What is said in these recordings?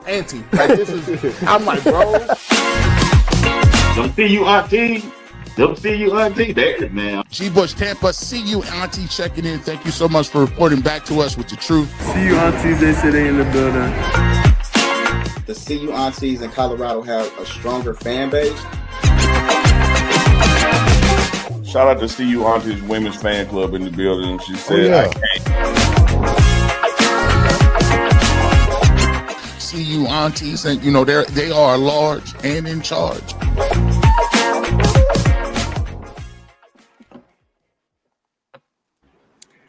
auntie. Like this is. I'm like, bro. Them see you auntie. Them see you auntie. There it is, man. G. Bush, Tampa. See you, auntie. Checking in. Thank you so much for reporting back to us with the truth. See you aunties. They say they in the building. The CU aunties in Colorado have a stronger fan base. Shout out to CU Aunties Women's Fan Club in the building. She said, I can't. CU aunties, and you know they are large and in charge.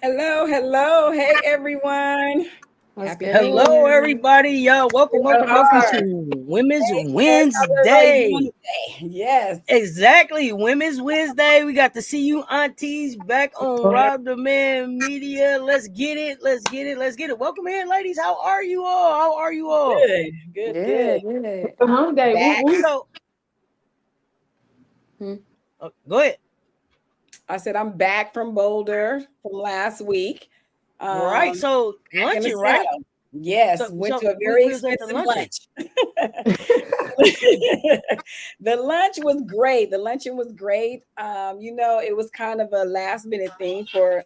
Hello. Hey, everyone. Hello, everybody. Y'all, welcome to Women's Wednesday. Yes, exactly. Women's Wednesday. We got to see you aunties back on Rob the Man Media. Let's get it. Welcome in, ladies. How are you all? Good. Monday. Go ahead. I said I'm back from Boulder from last week. Right. So luncheon, right? Yes. Went to a very expensive lunch. The lunch was great. The luncheon was great. It was kind of a last minute thing for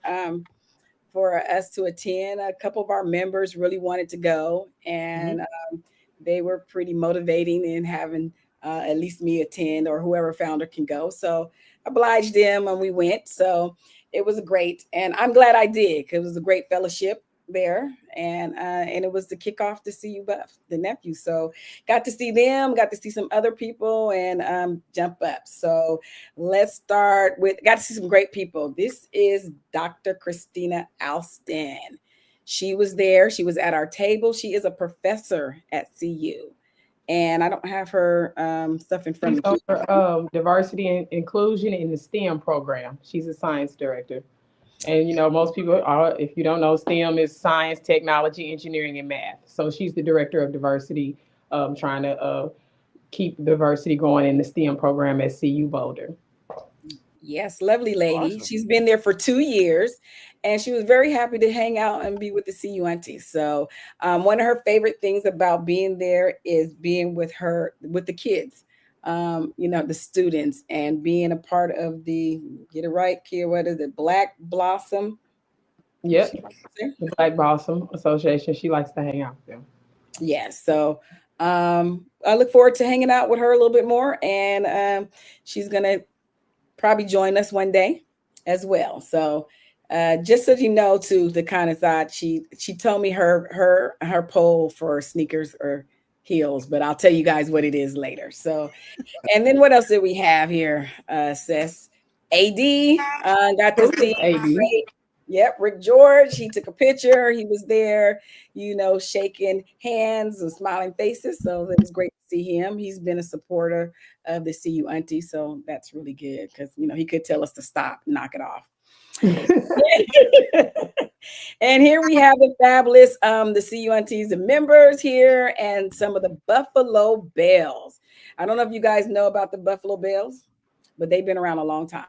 us to attend. A couple of our members really wanted to go, and they were pretty motivating in having at least me attend, or whoever founder can go. So obliged them, and we went. So it was great, and I'm glad I did, because it was a great fellowship there, and it was the kickoff to CU Buff, the nephew. So got to see them, got to see some other people, and jump up. So let's start with, got to see some great people. This is Dr. Christina Alston. She was there. She was at our table. She is a professor at CU. And I don't have her stuff in front of me. Diversity and inclusion in the STEM program. She's a science director. And, most people are, if you don't know, STEM is science, technology, engineering, and math. So she's the director of diversity, trying to keep diversity going in the STEM program at CU Boulder. Yes, lovely lady. Awesome. She's been there for 2 years, and she was very happy to hang out and be with the CU aunties. So one of her favorite things about being there is being with the kids, the students, and being a part of the, get it right, Kia, what is it, Black Blossom? Yep, the Black Blossom Association. She likes to hang out with them. Yes, so I look forward to hanging out with her a little bit more, and she's going to probably join us one day as well. So just so you know, too, the kind of thought, she told me her poll for sneakers or heels, but I'll tell you guys what it is later. So, and then what else did we have here, Sis? AD, got to see AD. Yep, Rick George. He took a picture. He was there, shaking hands and smiling faces. So it was great to see him. He's been a supporter of the CU Auntie. So that's really good, because, he could tell us to stop, knock it off. And here we have the fabulous, the CU Aunties and members here, and some of the Buffalo Bells. I don't know if you guys know about the Buffalo Bells, but they've been around a long time.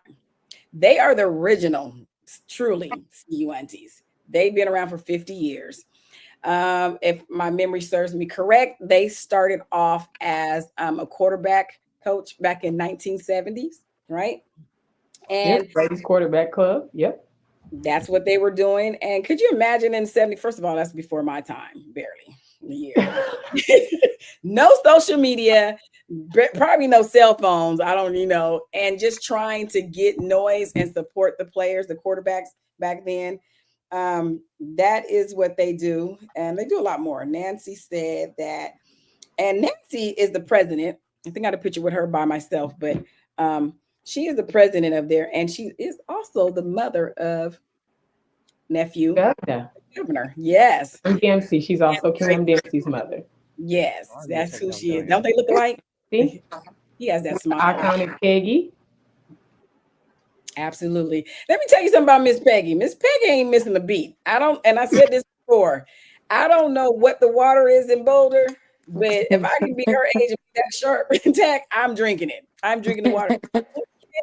They are the original, truly, CU Aunties. They've been around for 50 years. If my memory serves me correct, they started off as a quarterback coach back in 1970s, right? And Ladies Quarterback Club. Yep. That's what they were doing. And could you imagine in 70, first of all, that's before my time, barely a year. No social media, probably no cell phones. I don't, and just trying to get noise and support the players, the quarterbacks back then. That is what they do. And they do a lot more. Nancy said that, and Nancy is the president. I think I had a picture with her by myself, but she is the president of there, and she is also the mother of nephew Governor. Yes. Dempsey. She's also Cam Dempsey's mother. Yes, that's who she is. Don't they look alike? See? He has that smile. Iconic Peggy. Absolutely. Let me tell you something about Miss Peggy. Miss Peggy ain't missing a beat. And I said this before, I don't know what the water is in Boulder, but if I can be her age and be that sharp intact, I'm drinking it. I'm drinking the water.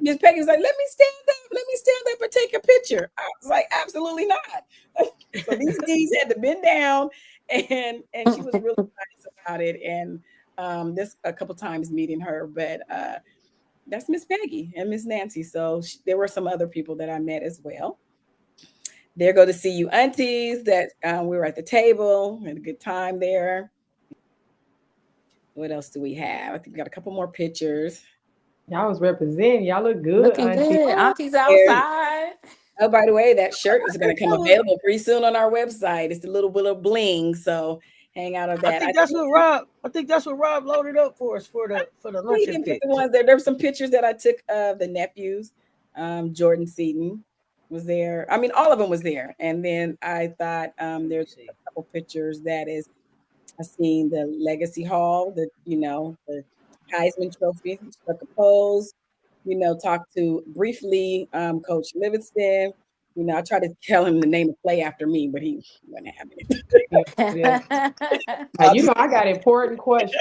Miss Peggy was like, let me stand up and take a picture. I was like, absolutely not. So these D's had to bend down, and she was really nice about it, and this a couple times meeting her, but that's Miss Peggy and Miss Nancy. So there were some other people that I met as well. There go to see you aunties that we were at the table, had a good time there. What else do we have? I think we got a couple more pictures. Y'all was representing. Y'all look good. Looking auntie. good. Auntie's outside. Oh, by the way, that shirt is going to come available pretty soon on our website. It's the little willow bling. So hang out on that. I think that's what Rob loaded up for us for the luncheon pick. The ones there were some pictures that I took of the nephews. Jordan Seaton was there. I mean, all of them was there. And then I thought there's a couple pictures that is I seen the Legacy Hall, the Heisman Trophy, struck a pose, talked to briefly Coach Livingston. I tried to tell him to name a play after me, but he wasn't having it. Now, I got important questions.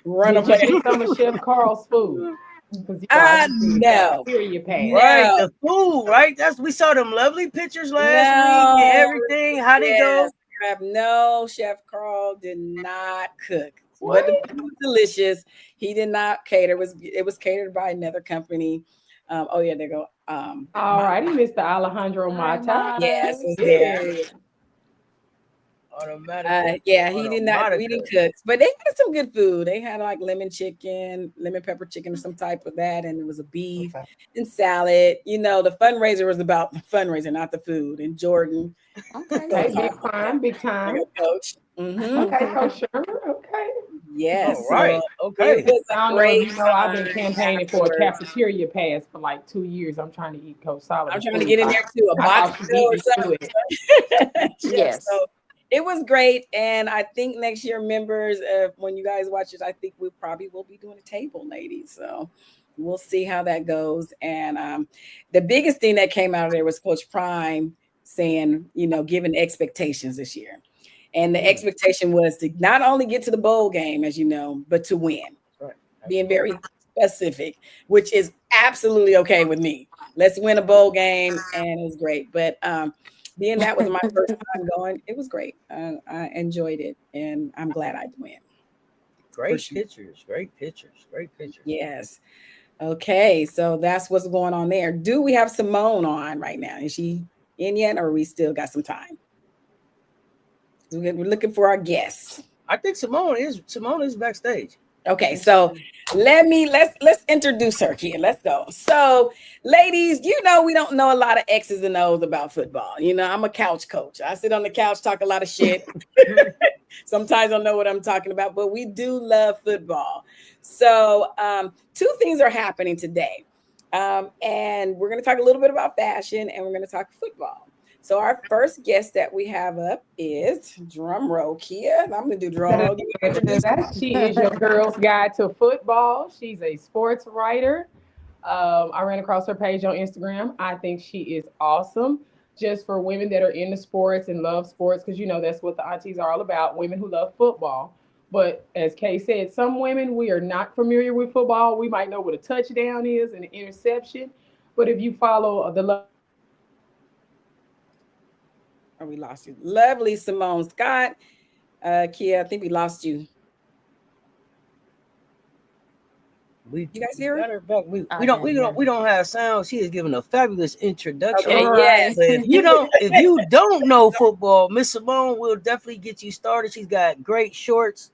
Run Did you eat some of Chef Carl's food? I know. Right, the food, right? We saw them lovely pictures last week and everything. How'd it go? No, Chef Carl did not cook. But the food was delicious. He did not cater. It was catered by another company. There you go. All right, Mr. Alejandro Mata. Yes, there. Automatic. He did not. We didn't cook, but they had some good food. They had like lemon pepper chicken, or some type of that, and it was a beef and salad. The fundraiser was about the fundraiser, not the food. And Jordan, big time, Coach. Mm-hmm. Okay, Coach Sherman. Okay. Yes. All right. Okay. I've been campaigning for a cafeteria pass for like 2 years. I'm trying to eat Coach Solomon. I'm trying to get in there too. A box or something. Yes. So it was great, and I think next year, members, when you guys watch this, I think we probably will be doing a table, ladies. So we'll see how that goes. And the biggest thing that came out of there was Coach Prime saying, giving expectations this year. And the expectation was to not only get to the bowl game, as you know, but to win. Right. Being very specific, which is absolutely okay with me. Let's win a bowl game, and it was great. But being that was my first time going, it was great. I enjoyed it, and I'm glad I went. Great pictures. Yes. Okay, so that's what's going on there. Do we have Simone on right now? Is she in yet, or we still got some time? We're looking for our guests. I think Simone is backstage. Okay, so let's introduce her here. Let's go. So, ladies, we don't know a lot of X's and O's about football. I'm a couch coach. I sit on the couch, talk a lot of shit. Sometimes I don't know what I'm talking about, but we do love football. So, two things are happening today. And we're going to talk a little bit about fashion, and we're going to talk football. So our first guest that we have up is drum roll, Kia. I'm going to do drum roll. She is your girl's guide to football. She's a sports writer. I ran across her page on Instagram. I think she is awesome just for women that are into sports and love sports, because that's what the aunties are all about, women who love football. But as Kay said, some women, we are not familiar with football. We might know what a touchdown is and an interception. But if you follow the love, we lost you. Lovely Simone Scott. Kia, I think we lost you. You guys hear her? We don't have sound. She is giving a fabulous introduction. Okay, yes. If you don't know football, Miss Simone will definitely get you started. She's got great shorts,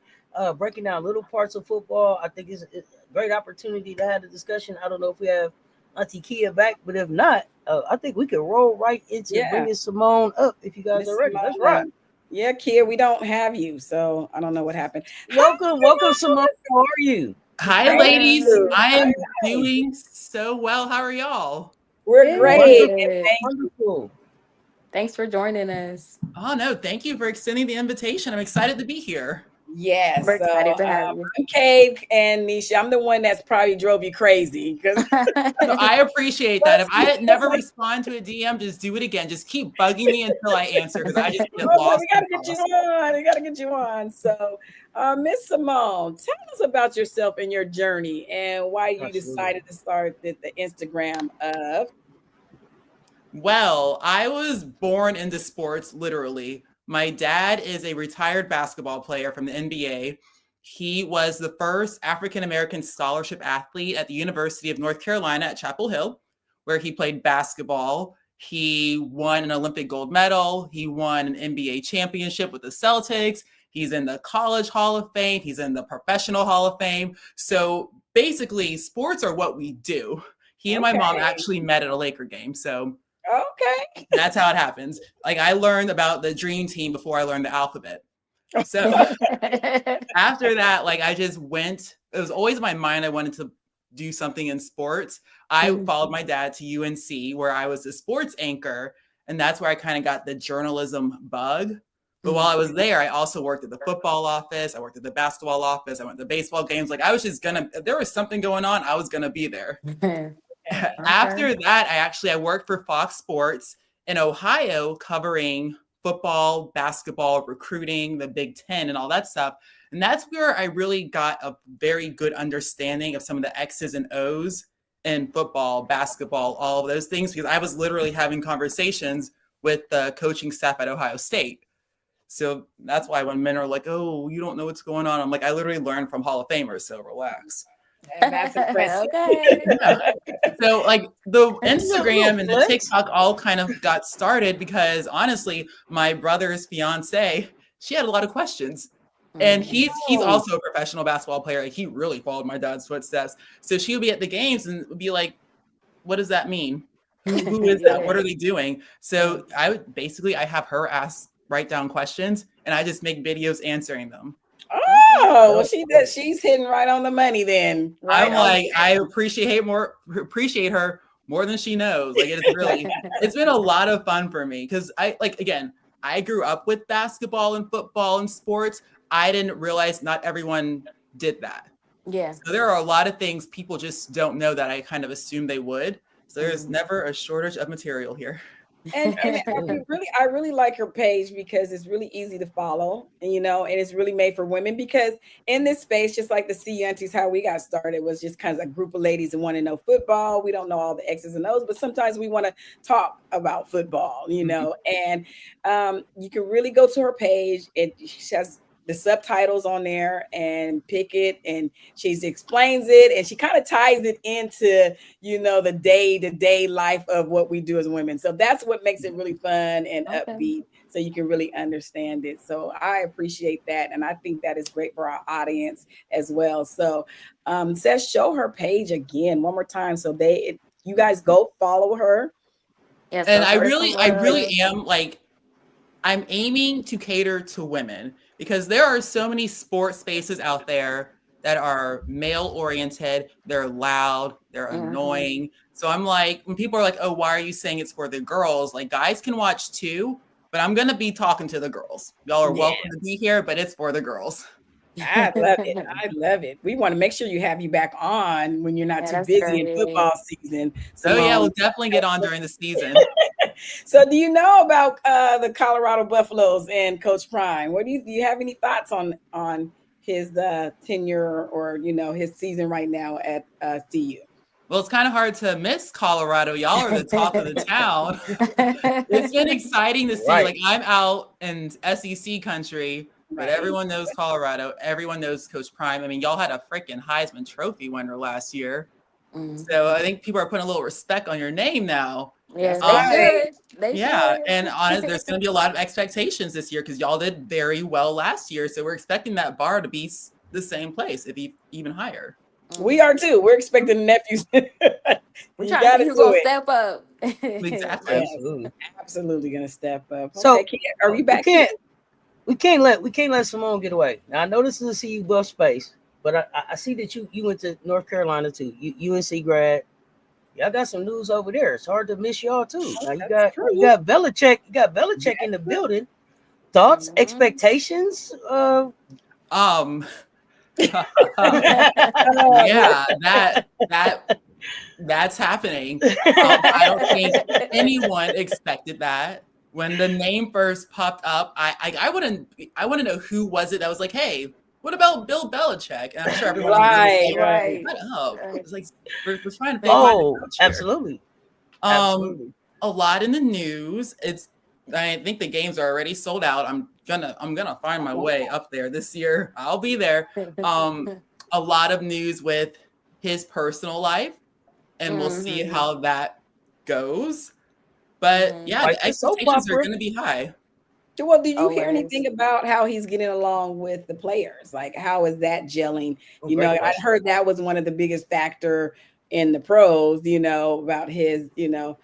breaking down little parts of football. I think it's a great opportunity to have a discussion. I don't know if we have Auntie Kia back, but if not, I think we could roll right into bringing Simone up if you guys are ready. That's right. Yeah, Kia, we don't have you, so I don't know what happened. Welcome, Simone. How are you? Hi, ladies. I am doing so well. How are y'all? We're great. Wonderful. Thanks for joining us. Oh, no, thank you for extending the invitation. I'm excited to be here. Yes, we're excited to have you. I'm Kay and Nisha. I'm the one that's probably drove you crazy. So I appreciate that. If I never respond to a DM, just do it again. Just keep bugging me until I answer, because I just get lost. We gotta get you on. So, Miss Simone, tell us about yourself and your journey and why you decided to start the Instagram of. Well, I was born into sports, literally. My dad is a retired basketball player from the NBA. He was the first African-American scholarship athlete at the University of North Carolina at Chapel Hill, where he played basketball. He won an Olympic gold medal. He won an NBA championship with the Celtics. He's in the College Hall of Fame. He's in the Professional Hall of Fame. So basically, sports are what we do. He and my mom actually met at a Laker game. So that's how it happens. Like, I learned about the Dream Team before I learned the alphabet. So after that, like, I just went. It was always in my mind I wanted to do something in sports. I followed my dad to UNC, where I was a sports anchor. And that's where I kind of got the journalism bug. But while I was there, I also worked at the football office. I worked at the basketball office. I went to baseball games. Like, I was just if there was something going on, I was going to be there. After that, I worked for Fox Sports in Ohio, covering football, basketball, recruiting, the Big Ten, and all that stuff. And that's where I really got a very good understanding of some of the X's and O's in football, basketball, all of those things, because I was literally having conversations with the coaching staff at Ohio State. So that's why when men are like, oh, you don't know what's going on, I'm like, I literally learned from Hall of Famers, so relax. And that's impressive. So like the Instagram and the TikTok all kind of got started because honestly, my brother's fiance, she had a lot of questions. And he's also a professional basketball player. Like, he really followed my dad's footsteps. So she would be at the games and would be like, what does that mean? Who is that? What are they doing? So I have her write down questions, and I just make videos answering them. Oh, well, she's hitting right on the money then. Right, I'm like, I appreciate her more than she knows. Like, it's been a lot of fun for me because I grew up with basketball and football and sports. I didn't realize not everyone did that. Yeah. So there are a lot of things people just don't know that I kind of assumed they would. So there's never a shortage of material here. And I really like her page because it's really easy to follow, and it's really made for women, because in this space, just like the CU Aunties, how we got started was just kind of a group of ladies that want to know football. We don't know all the X's and O's, but sometimes we want to talk about football, and you can really go to her page. She has the subtitles on there and pick it, and she explains it, and she kind of ties it into the day-to-day life of what we do as women. So that's what makes it really fun and upbeat, so you can really understand it. So I appreciate that, and I think that is great for our audience as well. So Seth, show her page again one more time so you guys go follow her. Yes, and I really am like, I'm aiming to cater to women, because there are so many sports spaces out there that are male oriented. They're loud, they're annoying. So I'm like, when people are like, oh, why are you saying it's for the girls? Like, guys can watch too, but I'm going to be talking to the girls. Y'all are welcome to be here, but it's for the girls. I love it. I love it. We want to make sure you have you back on when you're not too busy in football season. So we'll definitely get on during the season. So do you know about the Colorado Buffaloes and Coach Prime? Do you have any thoughts on his tenure or his season right now at CU? Well, it's kind of hard to miss Colorado. Y'all are the talk of the town. It's been exciting to see. Right. Like, I'm out in SEC country, but everyone knows Colorado. Everyone knows Coach Prime. I mean, y'all had a freaking Heisman Trophy winner last year. So I think people are putting a little respect on your name now. Yes, they should. And there's going to be a lot of expectations this year because y'all did very well last year. So we're expecting that bar to be the same place, if even higher. We are too. We're expecting the nephews. We're trying to see who's going to step up. Exactly. Absolutely going to step up. So are we back? We can't let Simone get away. Now, I know this is a CU Buff space, but I see that you went to North Carolina too. UNC grad. Y'all got some news over there. It's hard to miss y'all too. Now you got Belichick. You got Belichick in the building. Thoughts, expectations? That's happening. I don't think anyone expected that. When the name first popped up, I want to know who was it that was like, hey, what about Bill Belichick? And I'm sure everyone right. What up? It's like we're trying to absolutely. A lot in the news. It's I think the games are already sold out. I'm gonna find my way up there this year. I'll be there. A lot of news with his personal life, and we'll see how that goes. But yeah, the expectations are gonna be high. Well, did you hear anything about how he's getting along with the players? Like, how is that gelling? You know, I heard that was one of the biggest factor in the pros, you know, about his, you know,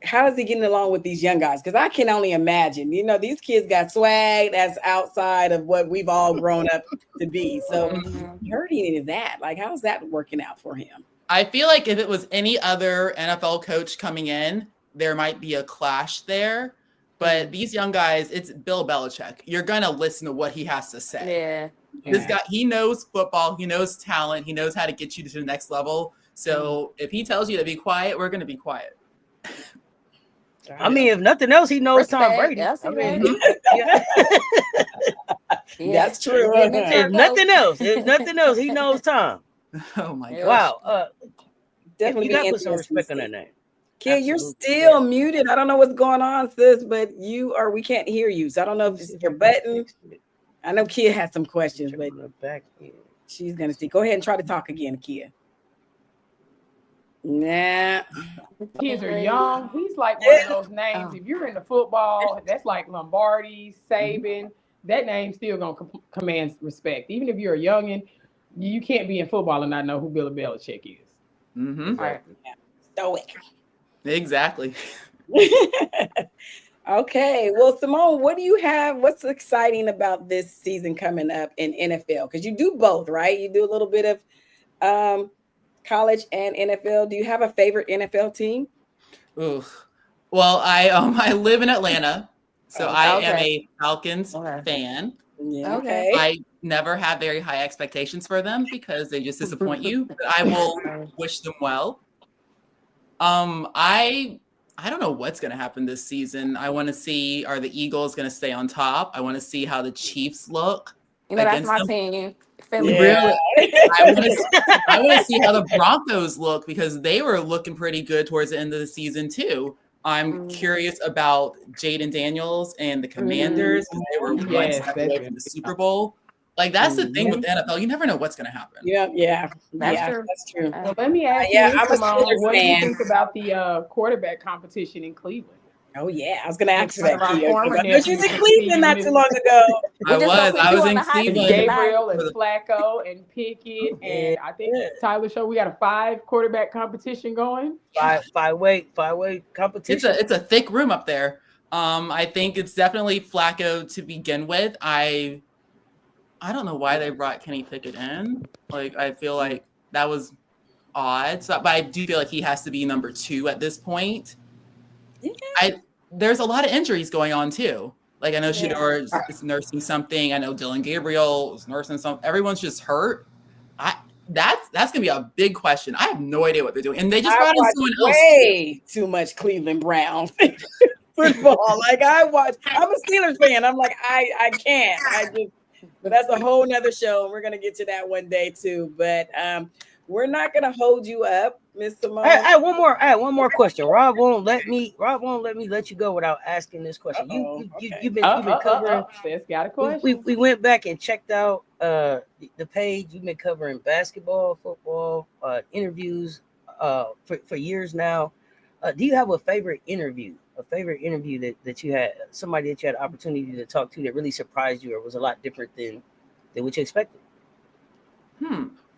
how is he getting along with these young guys? Because I can only imagine, you know, these kids got swag that's outside of what we've all grown up to be. So you heard any of that? Like, how's that working out for him? I feel like if it was any other NFL coach coming in, there might be a clash there. But these young guys, it's Bill Belichick. You're going to listen to what he has to say. Yeah. This guy, he knows football. He knows talent. He knows how to get you to the next level. So if he tells you to be quiet, we're going to be quiet. I mean, if nothing else, he knows Tom Brady. That's true. If nothing else, he knows Tom. Oh my gosh. Wow. Definitely you got to put some respect on that name. Kid, you're still muted. I don't know what's going on, sis, but we can't hear you. So I don't know if it's your button. I know Kia has some questions, but she's gonna see. Go ahead and try to talk again, Kia. Nah. Kids are young. He's like one of those names. If you're into football, that's like Lombardi, Saban. That name's still gonna command respect. Even if you're a youngin', you can't be in football and not know who Bill Belichick is. Right. Stoic. Exactly. Okay. Well, Simone, what do you have? What's exciting about this season coming up in NFL? Because you do both, right? You do a little bit of college and NFL. Do you have a favorite NFL team? Ooh. Well, I live in Atlanta, so I am a Falcons fan. Yeah. Okay. I never have very high expectations for them because they just disappoint you. But I will wish them well. I don't know what's going to happen this season. I want to see, are the Eagles going to stay on top? I want to see how the Chiefs look. You know, that's my team. Really? I want to see how the Broncos look because they were looking pretty good towards the end of the season too. I'm curious about Jaden Daniels and the Commanders because they were one step away from the Super Bowl. Like, that's the thing with the NFL. You never know what's going to happen. Yeah. That's true. Well, let me ask you, Simone, what do you think about the quarterback competition in Cleveland? Oh, yeah. I was going to ask you that. She was in Cleveland not too long ago. I was in Cleveland. Gabriel and Flacco and Pickett. And I think Tyler showed we got a 5 quarterback competition going. Five-way competition. It's a thick room up there. I think it's definitely Flacco to begin with. I don't know why they brought Kenny Pickett in. Like, I feel like that was odd. So, but I do feel like he has to be number 2 at this point. Yeah. There's a lot of injuries going on too. Like, I know Shedeur is nursing something. I know Dylan Gabriel is nursing something. Everyone's just hurt. That's gonna be a big question. I have no idea what they're doing, and they just brought in someone else. Way too much Cleveland Browns football. Like, I'm a Steelers fan. I'm like, I can't. But that's a whole nother show. We're gonna get to that one day too. But we're not gonna hold you up, Miss Simone. I have one more question. Rob won't let me let you go without asking this question. You've been covering. Got a question. We went back and checked out the page. You've been covering basketball, football, interviews for years now. Do you have a favorite interview? A favorite interview that you had, somebody that you had opportunity to talk to that really surprised you or was a lot different than what you expected?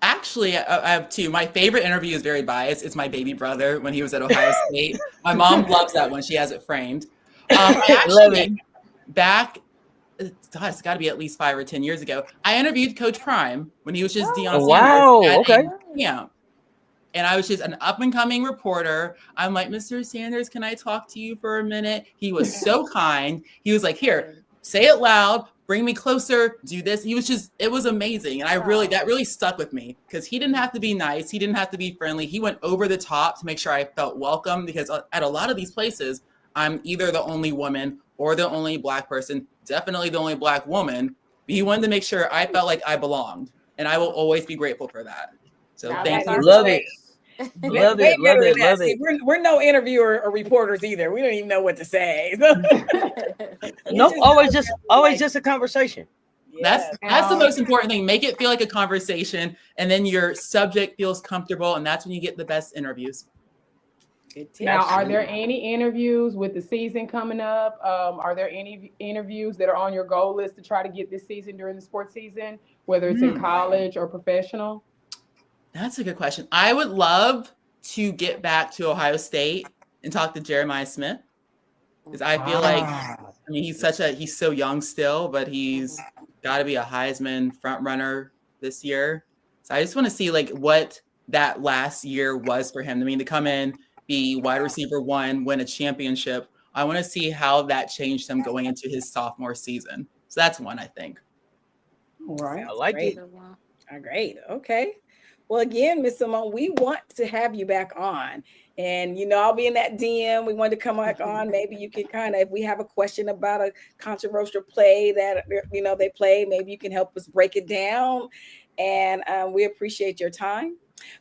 Actually, I have 2. My favorite interview is very biased. It's my baby brother when he was at Ohio State. My mom loves that one. She has it framed. I love it. Back, it's got to be at least 5 or 10 years ago, I interviewed Coach Prime when he was just Deion Sanders. Wow, okay. Yeah. And I was just an up-and-coming reporter. I'm like, Mr. Sanders, can I talk to you for a minute? He was so kind. He was like, here, say it loud, bring me closer, do this. It was amazing. And that really stuck with me because he didn't have to be nice. He didn't have to be friendly. He went over the top to make sure I felt welcome because at a lot of these places, I'm either the only woman or the only Black person, definitely the only Black woman. He wanted to make sure I felt like I belonged. And I will always be grateful for that. So thank you. Love it. Love Way it, better love it, than us. love See, it. we're no interviewer or reporters either. We don't even know what to say. So Nope, just always know just that, always like, just a conversation. That's the most important thing. Make it feel like a conversation, and then your subject feels comfortable, and that's when you get the best interviews. Now, are there any interviews with the season coming up? Are there any interviews that are on your goal list to try to get this season during the sports season, whether it's in college or professional? That's a good question. I would love to get back to Ohio State and talk to Jeremiah Smith, because I feel like, I mean, he's so young still, but he's got to be a Heisman front runner this year. So I just want to see like what that last year was for him. I mean, to come in, be wide receiver 1, win a championship. I want to see how that changed him going into his sophomore season. So that's one, I think. All right. I like it. Great. Okay. Well, again, Miss Simone, we want to have you back on. And, I'll be in that DM. We want to come back on. Maybe you can if we have a question about a controversial play that, they play, maybe you can help us break it down. And we appreciate your time.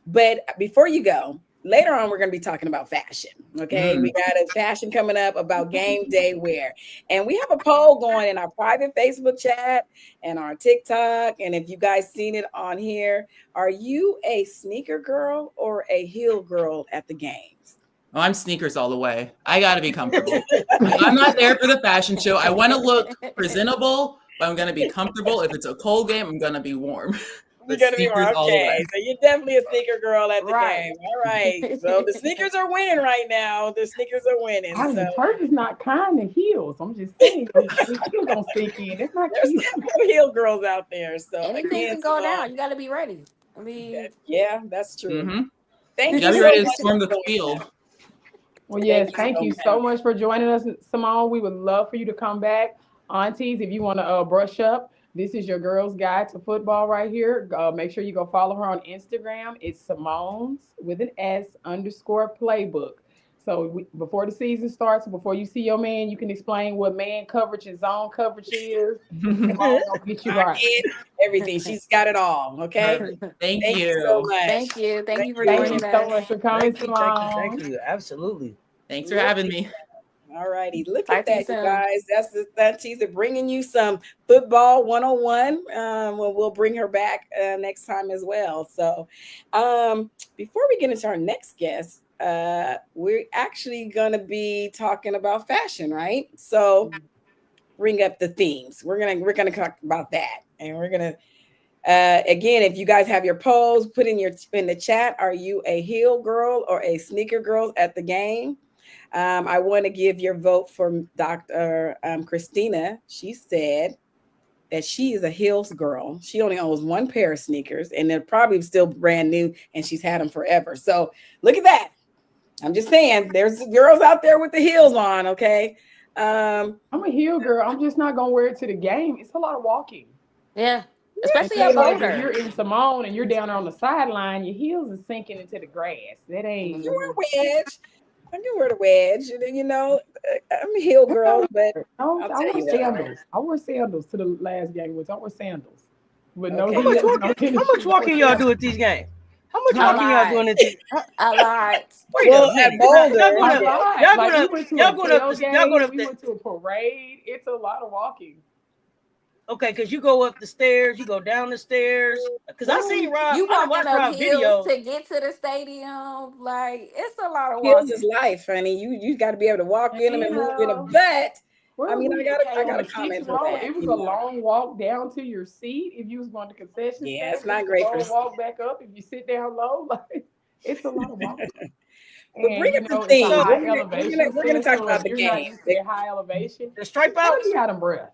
But before you go, later on, we're going to be talking about fashion. Okay. We got a fashion coming up about game day wear. And we have a poll going in our private Facebook chat and our TikTok. And if you guys seen it on here, are you a sneaker girl or a heel girl at the games? Oh, I'm sneakers all the way. I got to be comfortable. I'm not there for the fashion show. I want to look presentable, but I'm going to be comfortable. If it's a cold game, I'm going to be warm. You're gonna be more okay. So you're definitely a sneaker girl at the game. All right. So the sneakers are winning right now. The sneakers are winning. The purse is not kind of heels. I'm just saying, the heels don't sink in. It's not cute. There's some heel girls out there. So anything can go down. You got to be ready. I mean, yeah, that's true. Mm-hmm. Thank you. You got to be ready to storm the field. Well, yes, thank you so much for joining us, Simone. We would love for you to come back. Aunties, if you want to brush up, this is your girl's guide to football right here. Make sure you go follow her on Instagram. It's Simone's with an S _playbook. So before the season starts, before you see your man, you can explain what man coverage and zone coverage is. Simone will get you right. Everything. She's got it all. Okay. Thank you you so much. Thank you. Thank you for Thank joining you us. so much for coming, Simone. Thank you. Absolutely. Thanks for having me. All righty. Look Talk at to you that, you soon. guys. That's the aunties are bringing you some football 101. We'll bring her back next time as well. So before we get into our next guest, we're actually going to be talking about fashion, right? So bring up the themes. We're gonna talk about that, and we're gonna again, if you guys have your polls, put in the chat. Are you a heel girl or a sneaker girl at the game? I want to give your vote for Dr. Christina. She said that she is a heels girl. She only owns one pair of sneakers, and they're probably still brand new, and she's had them forever. So look at that. I'm just saying, there's girls out there with the heels on, okay? I'm a heel girl. I'm just not going to wear it to the game. It's a lot of walking. Yeah. Especially at at Boulder. Boulder. If you're in Simone and you're down there on the sideline, your heels are sinking into the grass. That ain't. You wear a wedge. I can wear the wedge. I'm a heel girl, but I wear sandals. I wore sandals to the last game, which I wore sandals. But no, How much walking y'all do at these games? How much walking y'all doing at these? A lot. Wait a minute. At Boulder, y'all going up we went to a parade. It's a lot of walking. Okay, because you go up the stairs, you go down the stairs. Because I see Rob. You I walking watch Rob up hills videos to get to the stadium. Like, it's a lot of heels walking. is life, honey. You got to be able to walk in them and move in them. But I got a comment for that. It was a long walk down to your seat if you was going to concession. Yeah, it's not great for the walk back up if you sit down low. Like, it's a lot of walking. But bring up the theme. We're gonna talk about the game. High elevation. The stripe out. You out of breath.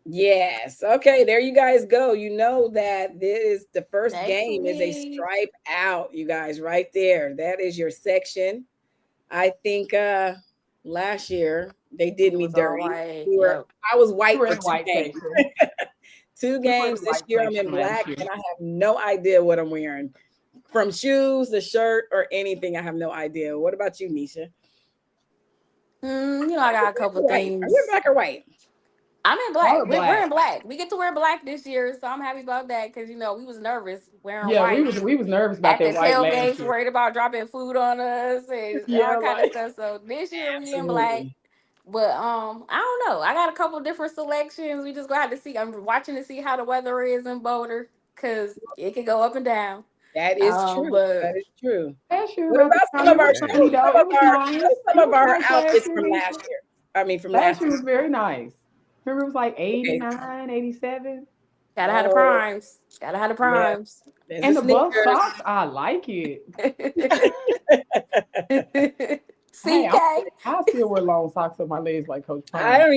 Yes. Okay. There you guys go. You know that this the first game is a stripe out, you guys, right there. That is your section. I think last year they did me dirty. I was white for 2 games. 2 games this year. I'm in black and I have no idea what I'm wearing. From shoes, the shirt, or anything. I have no idea. What about you, Nisha? I got a couple things. Are you black or white? I'm in All black. are We're black. in black. We get to wear black this year, so I'm happy about that because we was nervous wearing Yeah, white we was nervous about at the that white last tailgates, year. worried about dropping food on us and Yeah, all kind of like stuff. So this year we in black. Absolutely. But I don't know. I got a couple different selections. We just gonna have to see. I'm watching to see how the weather is in Boulder because it could go up and down. That is true. But That is true. last year What about about the some time of our it was sunny though. It was nice. some It of was our nice last outfits year. from last year? I mean, from Last last year year. was very nice. Remember, it was like Okay. 89, 87. gotta have the Oh, primes. Gotta have the yeah. primes. There's And the the buff sneakers. socks, I like it. Hey, CK. I still wear long socks on my legs like Coach I Prime. don't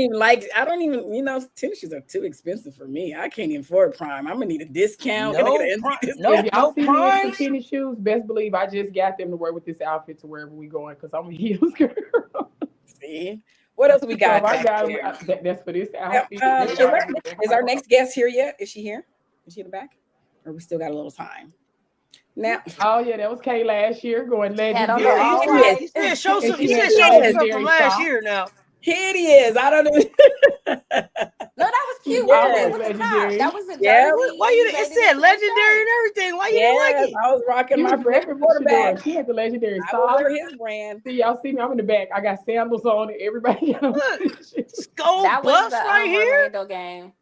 even, tennis shoes are too expensive for me. I can't even afford Prime. I'm gonna need a discount. Can I No, get an Prime- discount? no, If y'all see me in some primes. tennis shoes, best believe I just got them to wear with this outfit to wherever we going because I'm a heels girl. See? What else we So got? if I back got there? that's for this Yep, outfit. is our next guest here yet? Is she here? Is she in the back? Or we still got a little time? Now, Oh yeah, that was Kay last year going Had on legendary. the all Yes. white. He said show And some. she He had said show some stuff legendary from last socks. year. Now here it is. I don't know. No, that was cute. Yeah, What you did always with the top? legendary. That was a Yeah. jersey. why you? made It it said into a legendary shirt. and everything. Why you didn't Yes, like it? I was rocking He my was repping for quarterback. Shador. She had the legendary I will socks. wear his brand. See, y'all see me? I'm in the back. I got sandals on and everybody got on. Look, Skull That was Buffs the right here. Orlando game.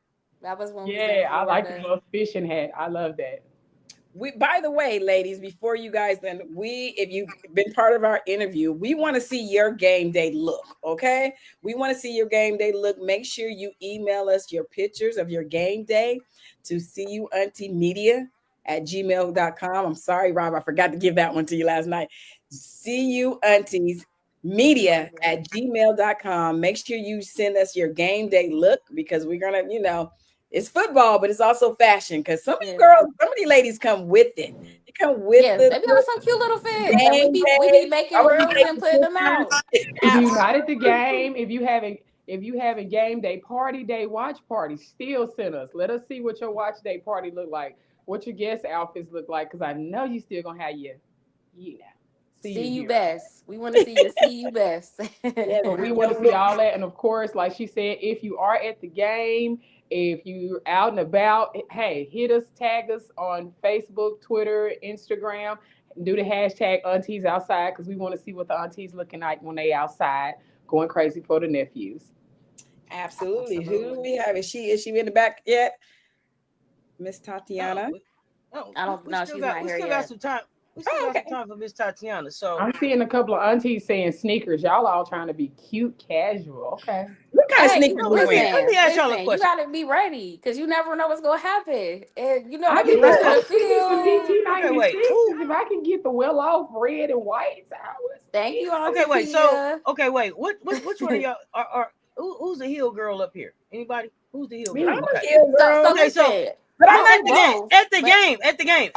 That was when we was in Yeah, I like the Florida. little fishing hat. I love that. By the way, ladies, before you guys, if you've been part of our interview, we want to see your game day look. Okay, we want to see your game day look. Make sure you email us your pictures of your game day to cuauntymedia@gmail.com. I'm sorry, Rob, I forgot to give that one to you last night. cuauntymedia@gmail.com. Make sure you send us your game day look because we're gonna, it's football, but it's also fashion because some of you girls, some of these ladies come with it. They come with Yes, they be on some cute little fits. And we be making reels and putting them out. If you're not at the game, if you having game day, party day, watch party, still send us. Let us see what your watch day party look like, what your guest outfits look like, because I know you still gonna have your, See you best. We want to see your see you best. But we want to see all that, and of course, like she said, if you are at the game, if you're out and about, hey, hit us, tag us on Facebook, Twitter, Instagram, do the hashtag Aunties Outside because we want to see what the aunties looking like when they outside going crazy for the nephews. Absolutely. Who do we have? Is she in the back yet? Miss Tatiana? I don't know. She's not here We still yet. got some time. We still got some time for Miss Tatiana. So I'm seeing a couple of aunties saying sneakers. Y'all all trying to be cute, casual. Okay. What kind of Hey, sneakers we wearing? let me ask y'all a You question. gotta be ready because you never know what's gonna happen. And I they can be get rushing the some field. PT96 if I can get the well off red and white. Thank you, Okay, wait. So which one of y'all are who's the heel girl up here? Anybody? Who's the heel girl? I'm a Okay. heel girl. So listen, but I'm at not the game. At the game.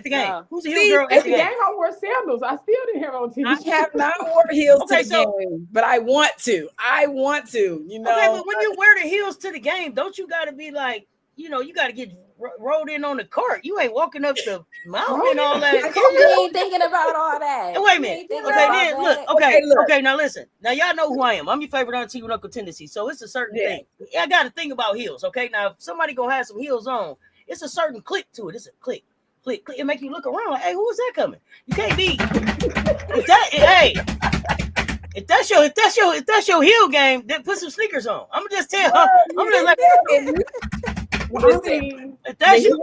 no. Who's the See, heel girl At the game, I wore sandals. I still didn't have on I t-shirts. have not worn heels Okay, to the game, but I want to. Okay, but when you wear the heels to the game, don't you got to be like, you got to get rolled in on the cart. You ain't walking up the mountain and all that. You ain't thinking about all that. Wait a You minute. ain't thinking Okay, about then look. that. Okay, now listen. Now y'all know who I am. I'm your favorite auntie with Uncle Tendency. So it's a certain thing. I got to think about heels. Okay, now if somebody gonna have some heels on, it's a certain click to it. It's a click. It make you look around like, hey, who is that coming? You can't be. If that's your heel game, then put some sneakers on. I'm gonna just tell. I'm gonna let. If that's your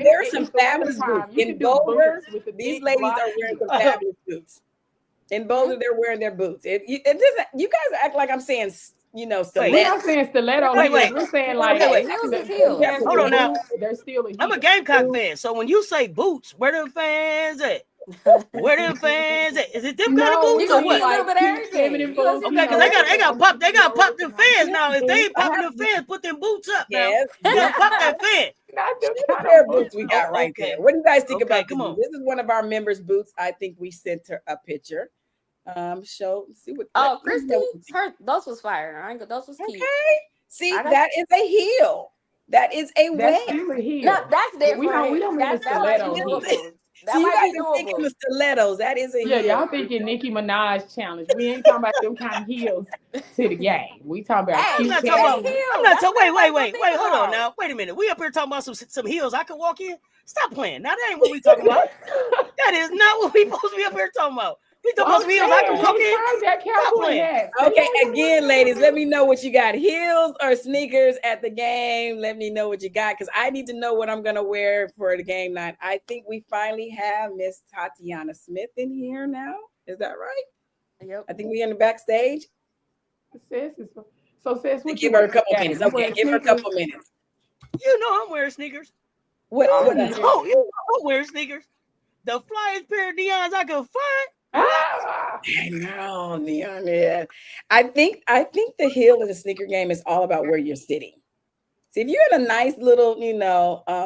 there are some fabulous boots in Boulder. These ladies are wearing some fabulous boots. In Boulder, they're wearing their boots. It doesn't. You guys act like I'm saying, stilettos. We're not saying stiletto. Wait. We're saying like Heels is heels. Hold on now. They're still a heel. I'm a Gamecock fan, so when you say boots, where them fans at? Where them fans at? Is it them kind of No, boots You or gonna what? get a little bit of everything. You gonna see Okay, because they got pop them fans now. If they ain't popping them fans, put them boots up now. Yes. You gotta pop that fan. Pair of boots we got right Okay. there. What do you guys think Okay, about come on. this? This is one of our members' boots. I think we sent her a picture. See what. Oh, Christy, those was fire. Those was cute. Okay. See, that is a heel. That is a That's wedge. still a heel. No, that's different. We don't mean That's the stiletto like heel. That See, you might guys be are thinking doable. the stilettos. That is a Yeah, heel. y'all thinking Nicki Minaj challenge. We ain't talking about them kind of heels to the game. We talking about Hey, I'm cute not she talking cats. about. heels. I'm not That's talking. what everybody's gonna Wait. think Hold on about. now. Wait a minute. We up here talking about some heels I can walk in. Stop playing. Now that ain't what we talking about. That is not what we supposed to be up here talking about. We talking about some heels I can walk in. Sometimes that Stop cowboy playing. hat. Okay, again, ladies, let me know what you got. Heels or sneakers at the game? Let me know what you got because I need to know what I'm going to wear for the game night. I think we finally have Miss Tatiana Smith in here now. Is that right? Yep. I think we're in the backstage. Sis, what Give you her a wear couple today? minutes. You Okay, wear give her a sneakers? couple minutes. You know I'm wearing sneakers. What? Oh, what yeah. else? Oh, you know I'm wearing sneakers. The flyest pair of Deons I could find. Ah! I know, Neon. Yeah. I think the heel of the sneaker game is all about where you're sitting. See, if you're in a nice little,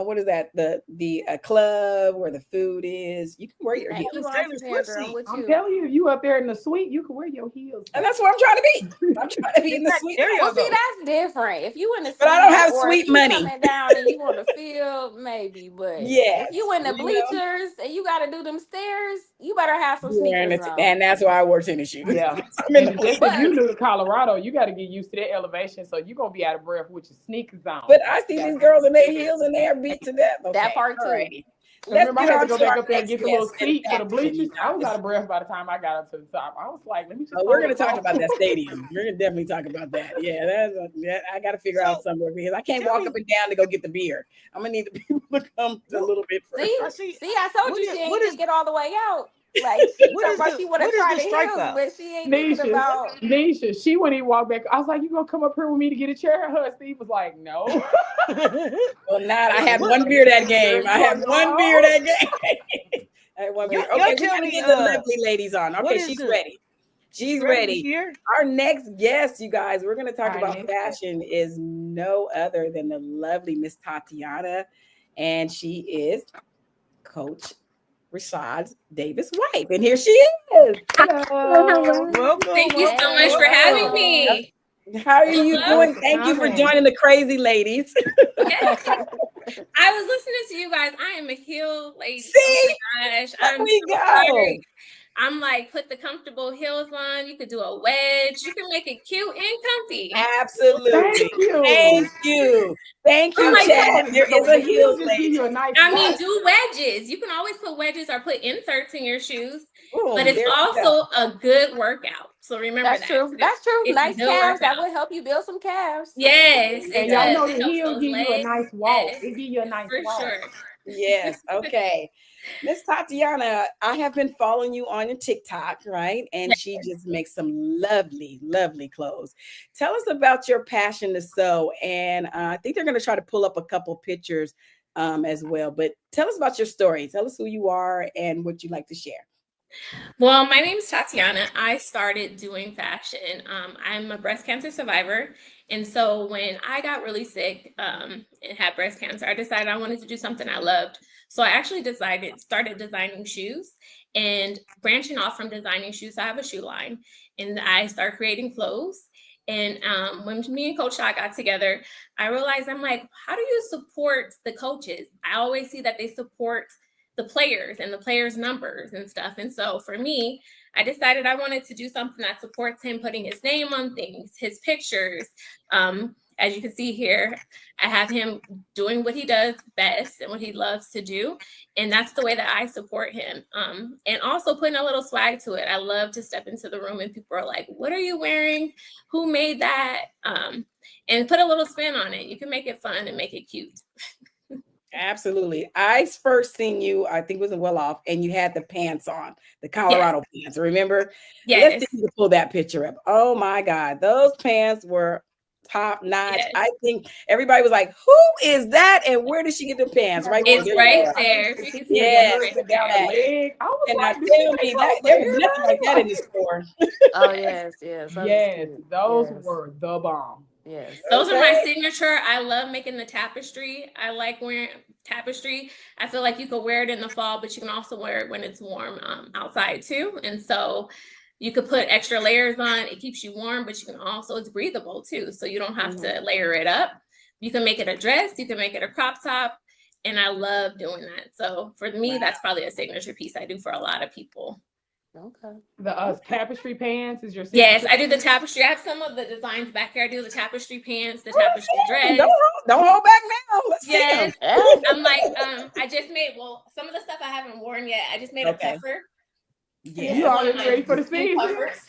what is that? The club where the food is, you can wear your Hey, heels. you Taylor on Swift Sandra, I'm seat. with I'm you. telling you, if you up there in the suite, you can wear your heels. And that's what I'm trying to be. I'm trying to be in the Exactly. suite. There you Well, go. see, that's different. If you in the But I don't have or sweet if you money. coming down and you want to feel maybe, but Yes. if you in the bleachers and you got to do them stairs, you better have some sneakers on. And that's why I wear tennis shoes. Yeah. I'm in the And just bleachers. if you new to Colorado, you got to get used to that elevation. So you're going to be out of breath with your sneakers on. But I see these girls in their heels and they are beat to death. Okay, That part too. alrighty. Let's Remember, I get had to on go to back our up there and next get the little guest in seat for the action, bleachers. you I was guys. out of breath by the time I got up to the top. I was like, let me just. Oh, we're going to talk about that stadium. We're going to definitely talk about that. Yeah, I got to figure out somewhere because I can't walk up and down to go get the beer. I'm going to need the people to come a little bit further. See, I told you she ain't get all the way out. Like she would have tried the heels, but she ain't thinking about. Nisha, she wouldn't even walk back. I was like, you gonna come up here with me to get a chair? Her Steve was like, no. Well, not. I had one beer that game. I had one beer that game. I had one beer. Okay, we got to get the lovely ladies on. Okay, she's ready. She's ready. Our next guest, you guys, we're going to talk about fashion is no other than the lovely Miss Tatiana. And she is Coach Rashad Davis' wife. And here she is. Hello. Welcome. Thank you so much for having me. How are you doing? Thank you for joining the crazy ladies. I was listening to you guys. I am a heel lady. See? Oh my gosh. There we go. I'm like, put the comfortable heels on. You could do a wedge. You can make it cute and comfy. Absolutely. Thank you. Thank you, like, Chad. There is a heel lady. I mean, do wedges. You can always put wedges or put inserts in your shoes, Ooh, but it's there we also a good workout. So remember That's true. That's true. It's Nice a good calves. That workout. will help you build some calves. Yes. And it y'all does. know It the helps heel those give you a legs. nice walk. Yes, It give you a nice for walk. sure. Yes. Okay. Miss Tatiana, I have been following you on your TikTok, right? And she just makes some lovely, lovely clothes. Tell us about your passion to sew. And I think they're going to try to pull up a couple pictures as well. But tell us about your story. Tell us who you are and what you'd like to share. Well, my name is Tatiana. I started doing fashion. I'm a breast cancer survivor. And so when I got really sick and had breast cancer, I decided I wanted to do something I loved. So I actually started designing shoes and branching off from designing shoes. I have a shoe line and I started creating clothes. And when me and Coach Shaw got together, I realized I'm like, how do you support the coaches? I always see that they support the players and the players' numbers and stuff. And so for me, I decided I wanted to do something that supports him putting his name on things, his pictures. As you can see here, I have him doing what he does best and what he loves to do. And that's the way that I support him. And also putting a little swag to it. I love to step into the room and people are like, what are you wearing? Who made that? And put a little spin on it. You can make it fun and make it cute. Absolutely. I first seen you, I think it was in Well Off, and you had the pants on, the Colorado pants. Remember? Yes. Let's see if you can pull that picture up. Oh my God. Those pants were top notch. Yes. I think everybody was like, who is that? And where did she get the pants? Right there. It's There you right go. there. You can see Yes. it right Down there. the leg. I was And now like, tell me that there's nothing like that in the store. Oh yes, yes. yes, those Yes. were the bomb. Yes. Those are my signature. I love making the tapestry. I like wearing tapestry. I feel like you could wear it in the fall, but you can also wear it when it's warm outside too. And so you could put extra layers on. It keeps you warm, but you can also, it's breathable too. So you don't have to layer it up. You can make it a dress. You can make it a crop top. and I love doing that. So for me, that's probably a signature piece I do for a lot of people. Okay. The tapestry pants is your Yes, signature? I do the tapestry. I have some of the designs back here. I do the tapestry pants, the tapestry dress. Don't hold back now. Let's see 'em. Yes. I'm like, I just made, some of the stuff I haven't worn yet. I just made a puffer. Yeah. You already ready for the season? Puffers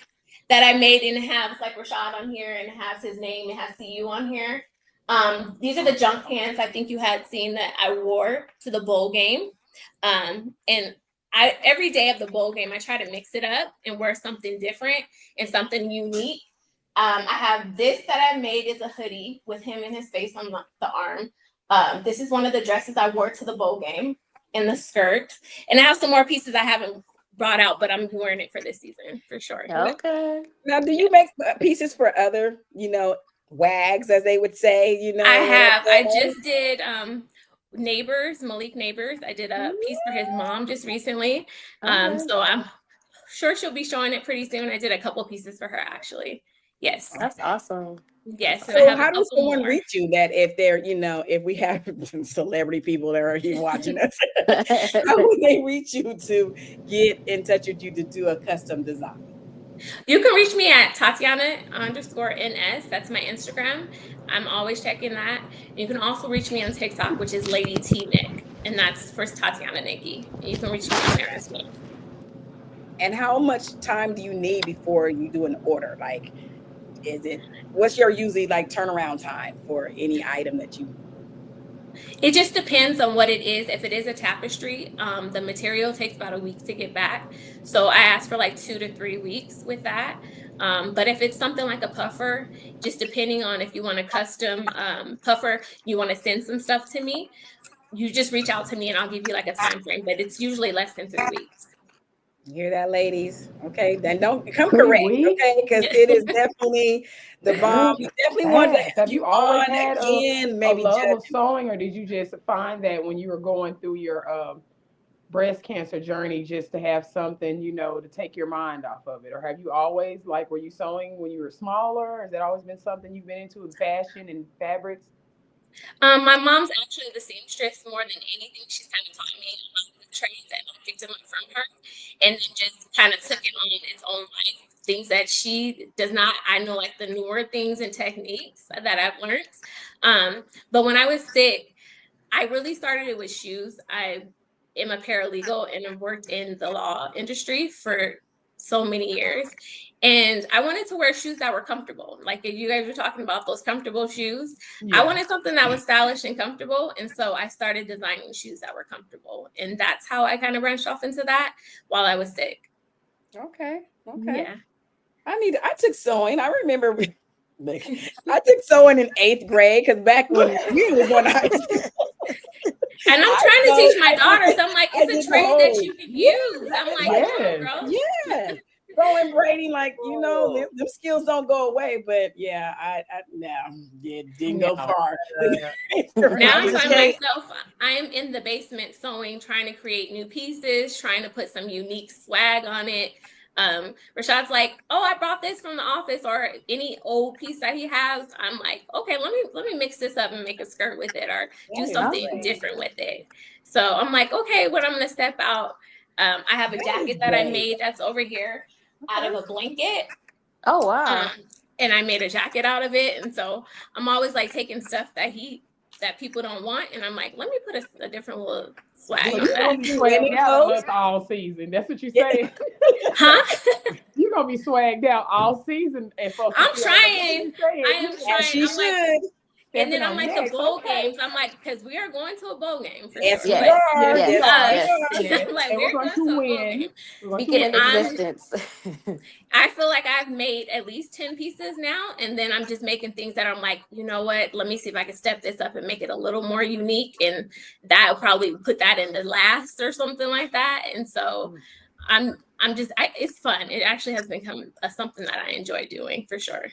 that I made, and it has like Rashad on here, and it has his name. It has CU on here. These are the junk pants I think you had seen that I wore to the bowl game. And every day of the bowl game, I try to mix it up and wear something different and something unique. I have this that I made is a hoodie with him and his face on the arm. This is one of the dresses I wore to the bowl game, and the skirt. And I have some more pieces I haven't brought out, but I'm wearing it for this season for sure. Okay. Now, do you make pieces for other, wags, as they would say? I have. I just did Neighbors, Malik Neighbors. I did a piece for his mom just recently. So I'm sure she'll be showing it pretty soon. I did a couple pieces for her actually. Yes. That's awesome. Yes. So how does someone reach you that if they're, if we have celebrity people that are here watching us, how would they reach you to get in touch with you to do a custom design? You can reach me at Tatiana_NS. That's my Instagram. I'm always checking that. You can also reach me on TikTok, which is Lady T Nick, and that's for Tatiana Nikki. You can reach me on there as well. And how much time do you need before you do an order? Like, what's your usually like turnaround time for any item that you? It just depends on what it is. If it is a tapestry, the material takes about a week to get back. So I ask for like 2 to 3 weeks with that. But if it's something like a puffer, just depending on if you want a custom puffer, you want to send some stuff to me, you just reach out to me and I'll give you like a time frame, but it's usually less than 3 weeks. You hear that, ladies? Okay, then don't come correct, okay? Because it is definitely the bomb. You definitely want to have you always had again, maybe a love of sewing, or did you just find that when you were going through your breast cancer journey just to have something, to take your mind off of it? Or have you always, were you sewing when you were smaller? Has that always been something you've been into in fashion and fabrics? My mom's actually the seamstress more than anything. She's kind of taught me a lot of the trades, and I picked them up from her, and then just kind of took it on its own life. Things that she does not, I know like the newer things and techniques that I've learned. But when I was sick, I really started it with shoes. I am a paralegal and I've worked in the law industry for so many years. And I wanted to wear shoes that were comfortable. Like if you guys were talking about those comfortable shoes, I wanted something that was stylish and comfortable. And so I started designing shoes that were comfortable. And that's how I kind of branched off into that while I was sick. Okay. Yeah. I took sewing. I remember I took sewing in 8th grade because back when we was going to high school. And I'm trying to teach my daughters. I'm like, it's a trade that you can use. I'm like, bro. Yeah. Sewing, braiding, them skills don't go away. But yeah, I didn't go far. Now I'm finding myself, I am in the basement sewing, trying to create new pieces, trying to put some unique swag on it. Rashad's like, oh, I brought this from the office, or any old piece that he has. I'm like, okay, let me mix this up and make a skirt with it, or do something different with it. So I'm like, okay, when I'm gonna step out, I have a jacket that I made that's over here out of a blanket. Oh wow. And I made a jacket out of it. And so I'm always like taking stuff that people don't want, and I'm like, let me put a different little swag on that. All season. That's what you say. Huh? You're gonna be swagged out all season. I'm trying. I am trying. She should. And then I'm like, the bowl games. I'm like, because we are going to a bowl game. Yes, we are. Yes. Like, we're going to win. Speaking of existence. I feel like I've made at least 10 pieces now. And then I'm just making things that I'm like, you know what? Let me see if I can step this up and make it a little more unique. And that'll probably put that in the last or something like that. And so it's fun. It actually has become something that I enjoy doing for sure.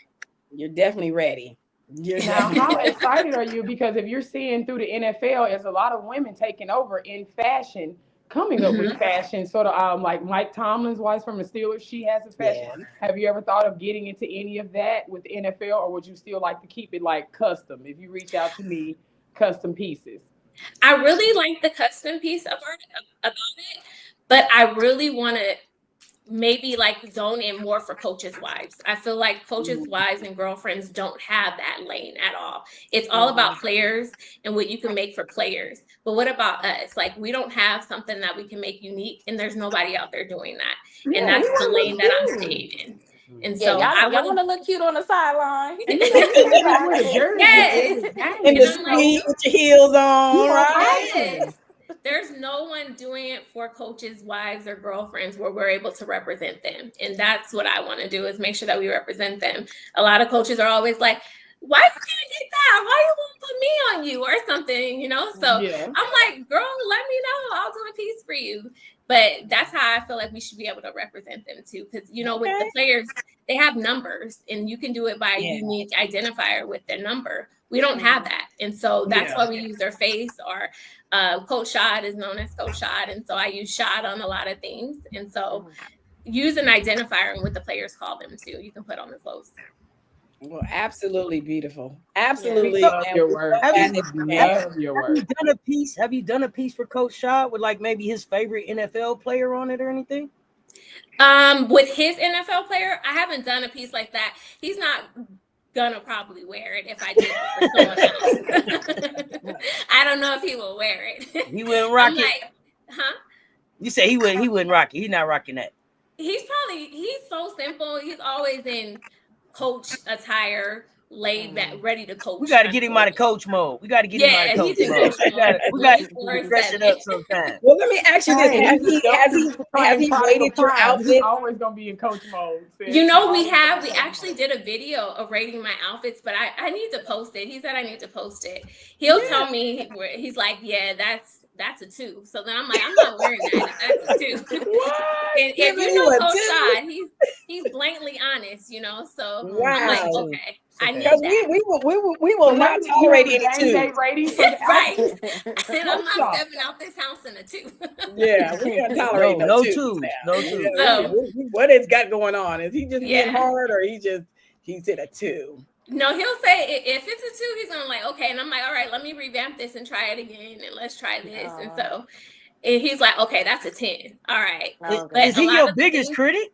You're definitely ready. Now, how excited are you? Because if you're seeing through the NFL, there's a lot of women taking over in fashion, coming up with fashion, sort of like Mike Tomlin's wife from the Steelers. She has a fashion. Yeah. Have you ever thought of getting into any of that with the NFL, or would you still like to keep it like custom? If you reach out to me, custom pieces. I really like the custom piece about it, but I really want to maybe like zone in more for coaches' wives. I feel like coaches' wives and girlfriends don't have that lane at all. It's all about players and what you can make for players. But what about us? Like, we don't have something that we can make unique, and there's nobody out there doing that. Yeah, and that's we the wanna lane look that I'm good. staying in. And Yeah, so y'all want to look cute on the sideline. Yes. In And the I'm like, suite with your heels on, right? yes. There's no one doing it for coaches' wives or girlfriends where we're able to represent them. And that's what I want to do, is make sure that we represent them. A lot of coaches are always like, why you can't get that? Why you won't put me on you or something, you know? So Yeah. I'm like, girl, let me know. I'll do a piece for you. But that's how I feel like we should be able to represent them too. Because, you know, with the players, they have numbers, and you can do it by a unique identifier with their number. We don't have that. And so that's why we use their face. Or Coach Shad is known as Coach Shad. And so I use Shad on a lot of things. And so use an identifier, and what the players call them too, you can put on the clothes. Well, absolutely beautiful. Absolutely. Love your work. Have Love your work. you done a piece? Have you done a piece for Coach Shad with like maybe his favorite NFL player on it or anything? With his NFL player, I haven't done a piece like that. He's not gonna probably wear it if I did it for someone else. I don't know if he will wear it. He wouldn't rock I'm it. like, huh? You say he wouldn't rock it. He's not rocking that. He's so simple. He's always in coach attire, laid back, ready to coach. We got to get him out of coach mode. We got to get him out of coach mode. We got to dress it up sometime. Well, let me ask you this: has he rated your outfit? He's always gonna be in coach mode. You know, we actually did a video of rating my outfits, but I need to post it. He said I need to post it. He'll tell me, he's like, yeah, that's a 2. So then I'm like, I'm not wearing that. That's a 2. And if you know Coach Shad, he's blatantly honest, you know. So I'm like, okay, I need that. We will not tolerate any 2. Rating for the right. And I'm not stepping out this house in a 2. Yeah, we can't tolerate no 2s. 2s. No 2s. So, what has got going on? Is he just being hard, or he's at a 2? No, he'll say if it's a 2, he's gonna like, okay. And I'm like, all right, let me revamp this and try it again, and let's try this. And so he's like, okay, that's a 10. All right. Is he your biggest critic?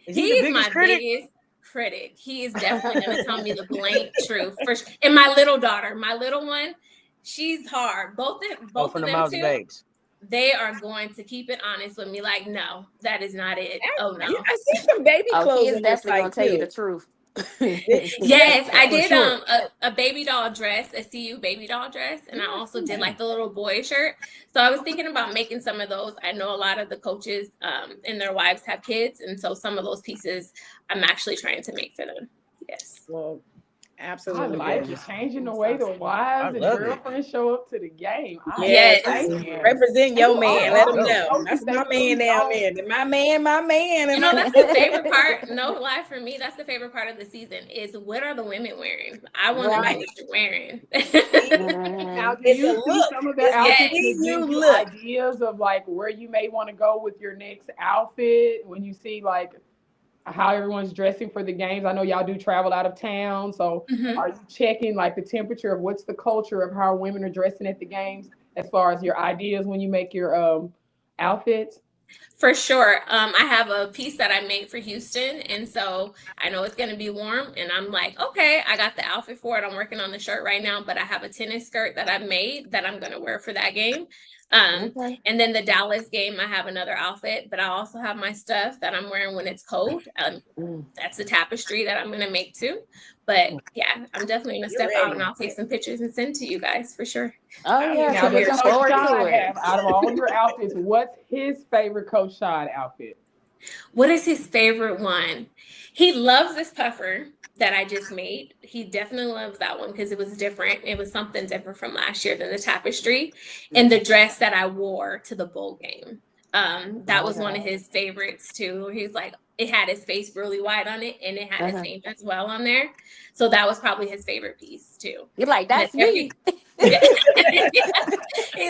He's my biggest critic. He is definitely gonna tell me the blank truth. And my little daughter, my little one, she's hard. Both of them too. Babes. They are going to keep it honest with me. Like, no, that is not it. Oh no. I see some baby clothes. He is definitely gonna tell you the truth. Yes, I did a baby doll dress, a CU baby doll dress, and I also did like the little boy shirt. So I was thinking about making some of those. I know a lot of the coaches and their wives have kids, and so some of those pieces I'm actually trying to make for them. Yes. Well, absolutely. I like it, changing the way the wives and girlfriends show up to the game. Represent your man. Let him know. That's my man down there. My man. You know, that's the favorite part. No lie for me. That's the favorite part of the season is what are the women wearing? I want to know what you're wearing. Now, do you see some of the outfits give you ideas of like where you may want to go with your next outfit when you see like how everyone's dressing for the games? I know y'all do travel out of town. So are you checking like the temperature of what's the culture of how women are dressing at the games as far as your ideas when you make your outfits? For sure. I have a piece that I made for Houston. And so I know it's going to be warm. And I'm like, okay, I got the outfit for it. I'm working on the shirt right now, but I have a tennis skirt that I made that I'm going to wear for that game. And then the Dallas game, I have another outfit, but I also have my stuff that I'm wearing when it's cold. That's the tapestry that I'm going to make too. But yeah, I'm definitely going to step out and I'll take some pictures and send to you guys for sure. Oh yeah, now, Coach Shad have, out of all of your outfits, what's his favorite Coach Shad outfit? What is his favorite one? He loves this puffer that I just made. He definitely loves that one because it was different. It was something different from last year than the tapestry and the dress that I wore to the bowl game. That was one of his favorites too. He's like, it had his face really wide on it and it had his name as well on there. So that was probably his favorite piece too. You're like, that's me. He's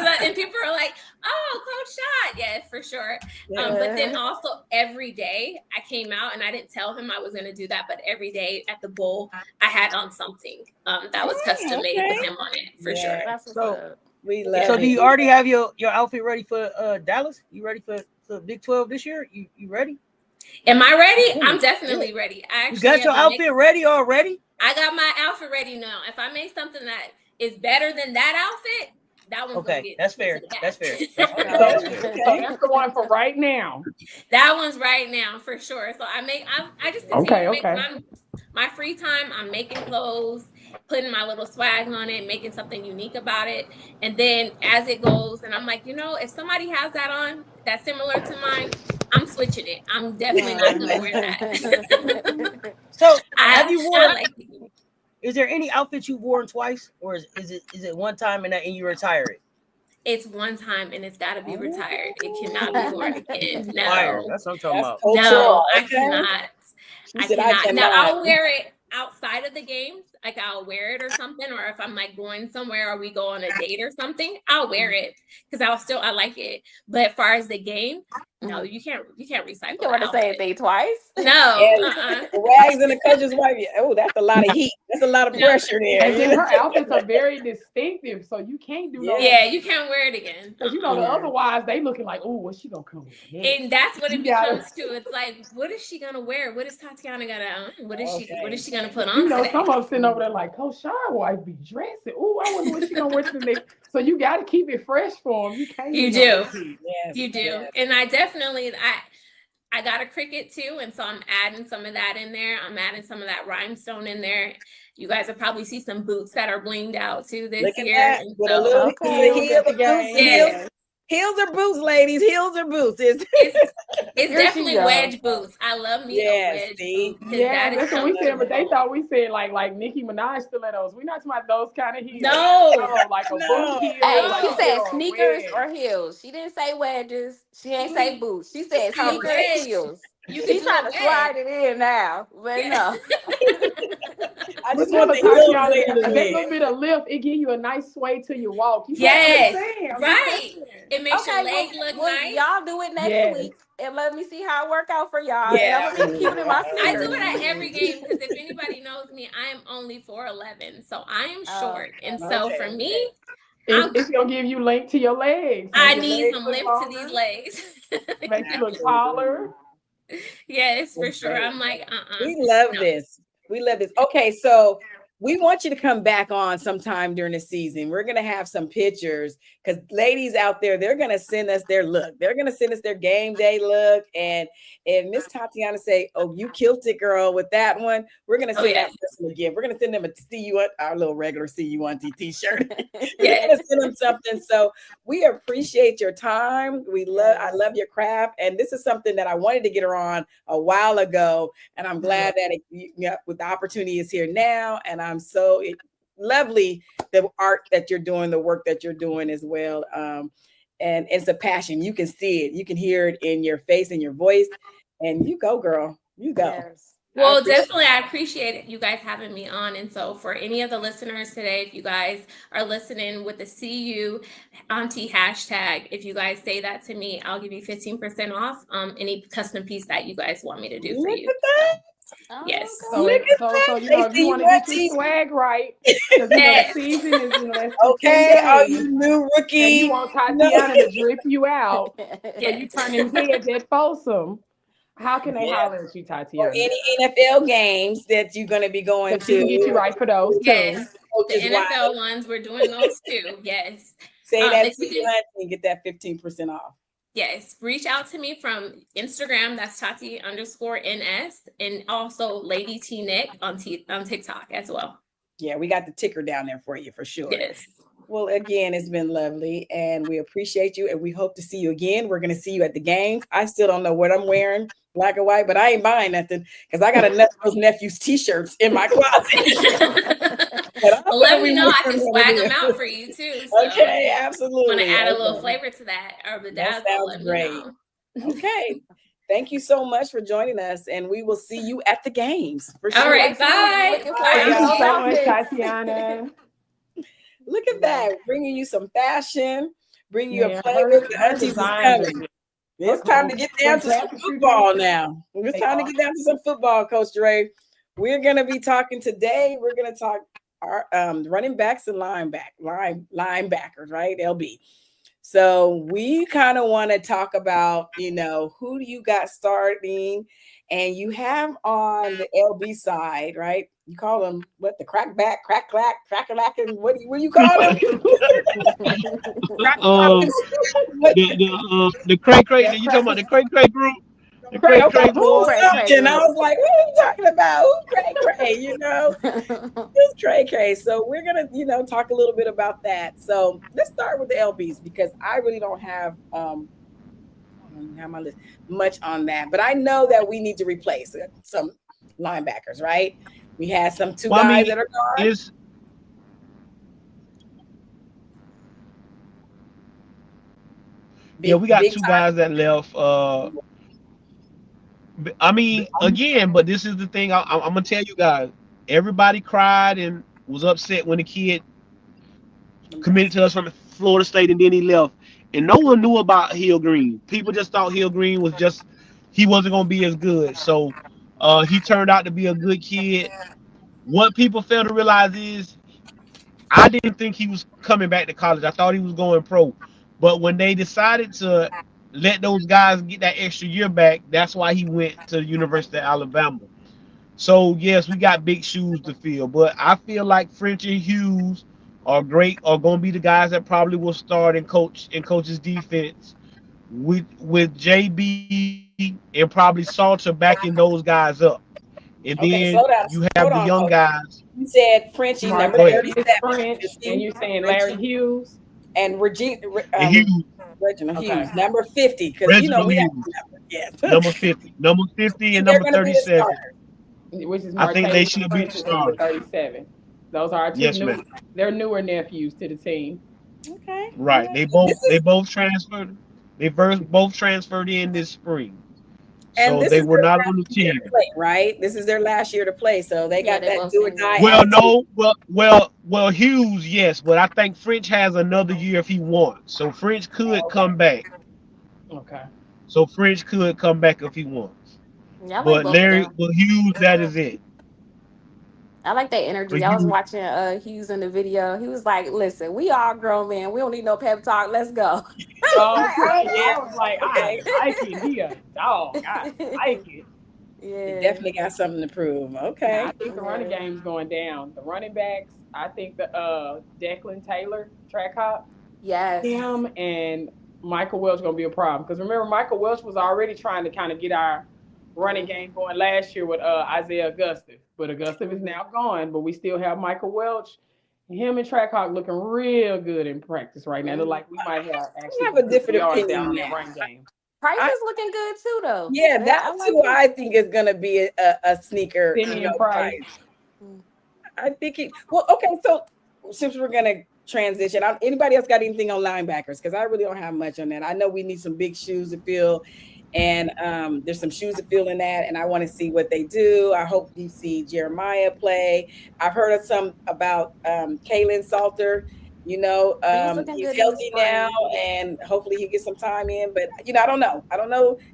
like, and people are like, oh, Coach Shad. Yeah, for sure. But then also every day I came out and I didn't tell him I was going to do that, but every day at the bowl, I had on something that was custom made with him on it for sure. So We love So it. do you already have your outfit ready for Dallas? You ready for Big 12 this year? You ready? Am I ready? I'm definitely ready. I You actually got your have my outfit ready already? I got my outfit ready now. If I make something that is better than that outfit, that one's gonna Okay, get that's put to fair. the back. That's fair. That's fair. So, That's fair. so that's the one for right now. That one's right now for sure. So I just continue Okay, to make my free time. I'm making clothes, putting my little swag on it, making something unique about it. And then as it goes, and I'm like, if somebody has that on that's similar to mine, I'm switching it. I'm definitely not gonna wear that. So have you worn? I like it. Is there any outfit you've worn twice, or is it one time and you retire it? It's one time and it's got to be retired. It cannot be worn again. No, Fire. That's what I'm talking about. no, I Okay. cannot. She I said, cannot. I Now cannot. I'll wear it outside of the games. Like I'll wear it or something, or if I'm like going somewhere or we go on a date or something, I'll wear it because I like it. But as far as the game, no, you can't recycle. You don't want to say anything twice. No. The wags and the coach's wife. Oh, that's a lot of heat. That's a lot of pressure there. And then her outfits are very distinctive, so you can't do no. Yeah, you can't wear it again. Because the other wives, they looking like, oh, what's she gonna come with? next? And that's what it You gotta- becomes too. It's like, what is she gonna wear? What is Tatiana gonna What is she gonna put on? You know, today? some of them sitting over there like, Coach Shar wife be dressing. Oh, I wonder what she gonna wear to the next. So you got to keep it fresh for them. You can't. You do do. no repeat. Yes, You do. yes. And I definitely I got a cricket too, and so I'm adding some of that in there. I'm adding some of that rhinestone in there. You guys will probably see some boots that are blinged out too this Look at year. that. And With a so little heel, at the game. Yeah. Heels or boots, ladies. Heels or boots. it's Here she definitely go. wedge boots. I love me Yes, a wedge see? boot. 'Cause Yeah, that is that's what we something- said, but they thought we said like Nicki Minaj stilettos. We're not talking about those kind of heels. No. Like a No. boot heel. Hey, like she a said wedge. sneakers or heels. She didn't say wedges. She ain't say boots. She said Come sneakers, wedge. heels. You can She's do trying a to wedge. slide it in now, but no. I But just want the Tatiana, heels that later. little bit of lift, it give you a nice sway to your walk. You Yes, know what I'm saying? I'm right. saying. It makes your Okay, leg look well, nice. y'all do it next Yes. week and let me see how it work out for y'all. Yeah. And I'm gonna be cute in my I sneakers. do it at every game because if anybody knows me, I am only 4'11", so I am short, and so for me, It's gonna give you length to your legs. I Make your need legs some look lift to longer, these legs. Make you look taller. Yes, for sure. I'm like, We love No. this. We love this. Okay, so we want you to come back on sometime during the season. We're going to have some pictures because ladies out there, they're going to send us their look. They're going to send us their game day look. And Miss Tatiana say, oh, you killed it, girl, with that one. We're going to send that person a gift. We're going to send them a CU, our little regular CU1T t-shirt. We're going to send them something. So we appreciate your time. I love your craft. And this is something that I wanted to get her on a while ago. And I'm glad that with the opportunity is here now. And I'm so lovely the art that you're doing, the work that you're doing as well. And it's a passion. You can see it. You can hear it in your face and your voice. And you go, girl. You go. Yes. Well, definitely, I appreciate you guys having me on. And so for any of the listeners today, if you guys are listening with the CU Auntie hashtag, if you guys say that to me, I'll give you 15% off any custom piece that you guys want me to do for Look you. at that. Oh, Yes. So, Look at so that. you know, if They you want to see get you your at swag right, because Yes. the season is that's Okay, all 15 days, you new rookie. and you want Tatiana to drip you out, so you turn them heads at Folsom. How can they holler at you, Or Tatiana? any NFL games that you're going to be going So she can to. get you right for those too. Yes. The Coaches NFL Wives. ones, we're doing those too. Yes. Say that if you to us and get that 15% off. Yes, reach out to me from Instagram. That's Tati_NS, and also Lady T Nick on TikTok as well. Yeah, we got the ticker down there for you for sure. Yes. Well, again, it's been lovely and we appreciate you and we hope to see you again. We're going to see you at the games. I still don't know what I'm wearing, black and white, but I ain't buying nothing because I got enough of those nephews t-shirts in my closet. Well, let me know. I can swag them out for you too. So Okay, absolutely. Want to add a little Okay. flavor to that or the That dazzle? Let sounds me great. know. Okay. Thank you so much for joining us and we will see you at the games. For All sure. right, bye. Looking Bye. Thank you forward so to much, it. Tatiana. Look at that, bringing you some fashion, bringing you Yeah, a flavor. The her aunties is designs coming. are- It's time to get down to some football now. It's They time to are. get down to some football, Coach Dre. We're going to be talking today. We're going to talk our running backs and linebackers, right? LB. So we kind of want to talk about, who do you got starting? And you have on the LB side, right? You call them what? The crackback, crack-a-lack, and what do you call them? The cray. You talking about the cray group? The cray boys. And I was like, what are you talking about? Who cray? Who's cray? So we're gonna, talk a little bit about that. So let's start with the LBs because I really don't have my list much on that, but I know that we need to replace some linebackers, right? We had two guys that are gone. We got two guys that left. Again, but this is the thing. I'm gonna tell you guys. Everybody cried and was upset when the kid committed to us from Florida State, and then he left. And no one knew about Hill Green. People just thought Hill Green he wasn't gonna be as good. So he turned out to be a good kid. What people fail to realize is I didn't think he was coming back to college. I thought he was going pro. But when they decided to let those guys get that extra year back, that's why he went to the University of Alabama. So yes, we got big shoes to fill. But I feel like French and Hughes are going to be the guys that probably will start and coach's defense with JB and probably Salter backing those guys up. And then you have the young guys. You said Frenchie number 37, and you're saying Larry Hughes and Reginald Hughes number 50 because we have number 50 and number 37. Which is I think they should be started. 37. Those are our two they're newer nephews to the team. Okay. Right. They both transferred. They both transferred in this spring. And so they were not on the team. Play, right? This is their last year to play. So they got that do or die. Well, Hughes, yes, but I think French has another year if he wants. So French could come back. Okay. So French could come back if he wants. Yeah, but Hughes, that is it. I like that energy. I was watching Hughes in the video. He was like, listen, we all grown men. We don't need no pep talk. Let's go. I was like, I like it here. Dog. I like it. Yeah. He definitely got something to prove. Okay. I think the running game's going down. The running backs, I think the Declan Taylor, track hop. Yes. Him and Michael Welch going to be a problem. Because remember, Michael Welch was already trying to kind of get our running game going last year with Isaiah Augustus. But Augustus is now gone, but we still have Michael Welch. Him and Trackhawk looking real good in practice right now. Look like we might have a different opinion on that run game. Price is looking good too, though. Yeah, that's who I think is going to be a sneaker. Price. I think okay. So since we're going to transition, anybody else got anything on linebackers? Because I really don't have much on that. I know we need some big shoes to fill. And there's some shoes to fill in that, and I want to see what they do. I hope you see Jeremiah play. I've heard of some about Kalen Salter. He's healthy now, and hopefully he gets some time in. But I don't know.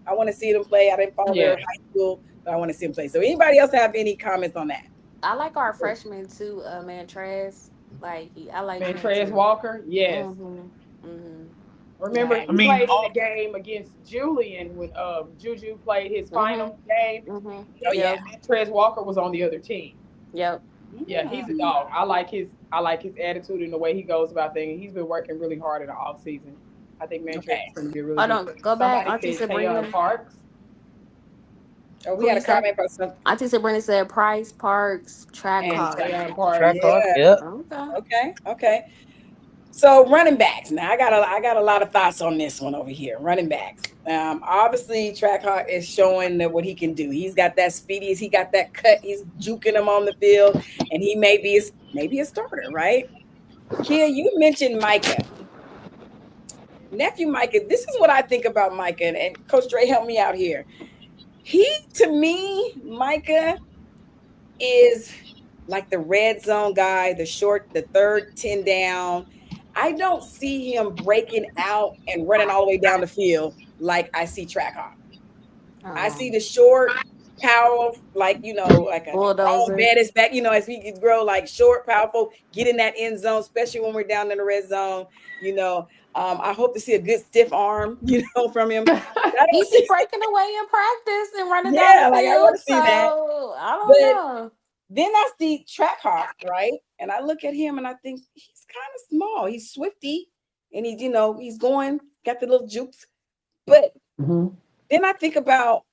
I want to see them play. I didn't follow their high school, but I want to see them play. So anybody else have any comments on that? I like our freshman too, Montrez. I like Montrez Walker. Yes. Remember, he played in the game against Julian when Juju played his final game. Oh yeah, Trez Walker was on the other team. Yep. Yeah, he's a dog. I like his attitude and the way he goes about things. He's been working really hard in the off season. I think Trez is going to be a really good. Go back. Auntie Sabrina Parks. Oh, we got a comment about something. Auntie Sabrina said Price, Parks, Trackhawk. Yeah. Okay. So running backs. Now I got a lot of thoughts on this one over here. Running backs. Obviously Trackhawk is showing what he can do. He's got that speedy. He got that cut. He's juking him on the field, and he may be a starter, right? Kia, you mentioned Micah. Nephew Micah. This is what I think about Micah, and Coach Dre, help me out here. Micah is like the red zone guy, the third 10 down. I don't see him breaking out and running all the way down the field like I see Trackhawk. I see the short power, like like a all Bulldozer. bad is back, as we could grow like short, powerful, get in that end zone, especially when we're down in the red zone. I hope to see a good stiff arm, from him. He's breaking away in practice and running Yeah, down the like I field. want to see that. So I don't But know. then I see Trackhawk, right? And I look at him and I think he's kind of small. He's swifty, and he's got the little jukes. But then I think about,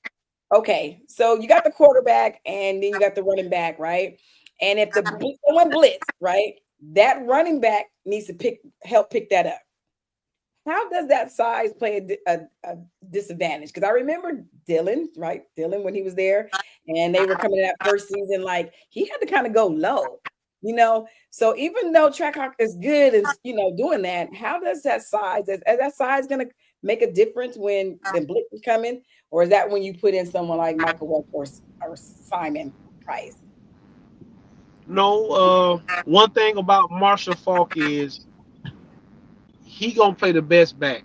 okay, so you got the quarterback and then you got the running back, right? And if someone blitz, right, that running back needs to help pick that up. How does that size play a disadvantage? Because I remember Dylan, right? Dylan, when he was there and they were coming in that first season, like he had to kind of go low, So even though Trackhawk is good and, doing that, how does that size, is that size going to make a difference when the blitz is coming? Or is that when you put in someone like Michael Webb or Simon Price? No, one thing about Marshall Faulk is he gonna play the best back,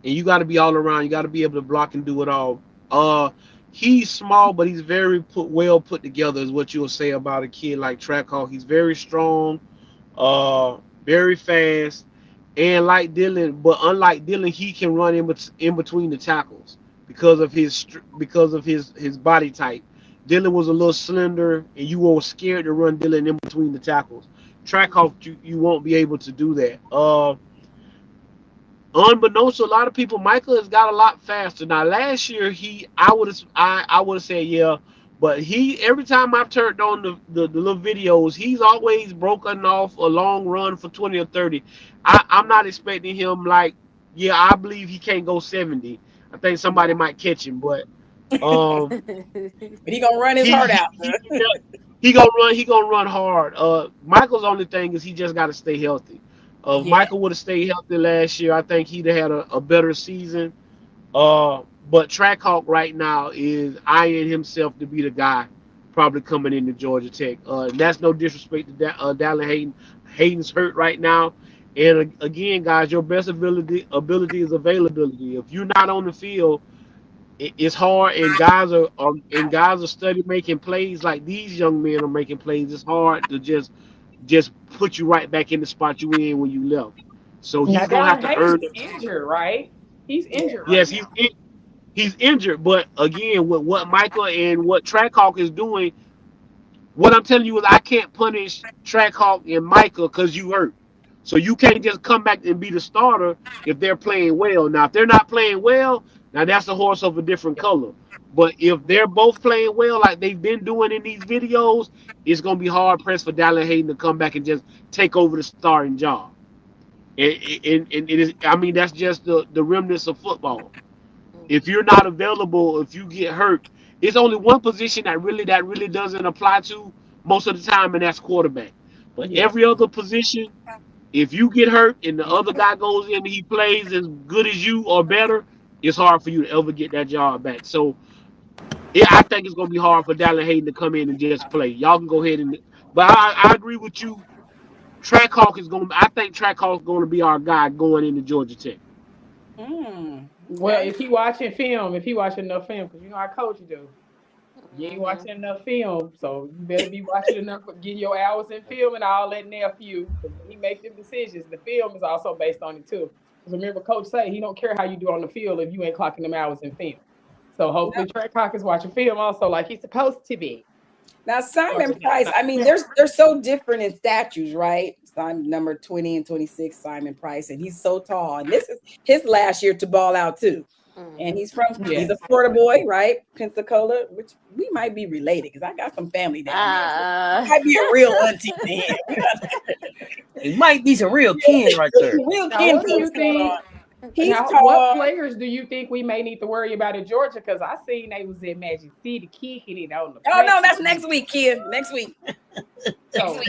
and you got to be all around. You got to be able to block and do it all. He's small, but he's very well put together, is what you'll say about a kid like Trackhawk. He's very strong, very fast, and like Dylan, but unlike Dylan, he can run in between the tackles because of his body type. Dylan was a little slender, and you were scared to run Dylan in between the tackles. Trackhawk, you won't be able to do that. Unbeknownst to a lot of people, Michael has got a lot faster. Now, last year I would have said yeah, but every time I've turned on the little videos, he's always broken off a long run for 20 or 30. I'm not expecting him I believe he can't go 70. I think somebody might catch him, but but he gonna run his heart out. He gonna run hard. Michael's only thing is he just got to stay healthy. If Michael would have stayed healthy last year, I think he'd have had a better season. But Trackhawk right now is eyeing himself to be the guy probably coming into Georgia Tech. That's no disrespect to Dallin Hayden. Hayden's hurt right now. And again, guys, your best ability is availability. If you're not on the field, it's hard, and guys are study making plays like these young men are making plays. It's hard to just put you right back in the spot you in when you left. So he's gonna have to earn it. Injured, right? He's injured. Yes, he's injured. But again, with what Michael and what Trackhawk is doing, what I'm telling you is I can't punish Trackhawk and Michael because you hurt. So you can't just come back and be the starter if they're playing well. Now, if they're not playing well, now that's a horse of a different color. But if they're both playing well like they've been doing in these videos, it's going to be hard pressed for Dallin Hayden to come back and just take over the starting job. And it is, I mean, that's just the remnants of football. If you're not available, if you get hurt, it's only one position that really doesn't apply to most of the time, and that's quarterback. But every other position, if you get hurt and the other guy goes in and he plays as good as you or better, it's hard for you to ever get that job back. So I think it's going to be hard for Dallin Hayden to come in and just play. Y'all can go ahead and – but I agree with you. Trackhawk is going to – I think Trackhawk is going to be our guy going into Georgia Tech. Well, if he watching enough film, because you know how coaches do. You ain't watching enough film, so you better be watching enough, getting your hours in film and all that nephew. He make them decisions. The film is also based on it too. Because remember, Coach say he don't care how you do on the field if you ain't clocking them hours in film. So hopefully Trackhawk is watching film also like he's supposed to be. Now Simon Price, I mean, they're so different in statues, right? Simon number 20 and 26, Simon Price, and he's so tall. And this is his last year to ball out too. And he's he's a Florida boy, right? Pensacola, which we might be related because I got some family down there. Might be a real auntie to him. It might be some real kin right there. Real kin. What do you think? He's now, tall. what players do you think we may need to worry about in Georgia? Because I seen they was at Magic City kicking it on the. Oh no, that's next week, kid. Next week. So,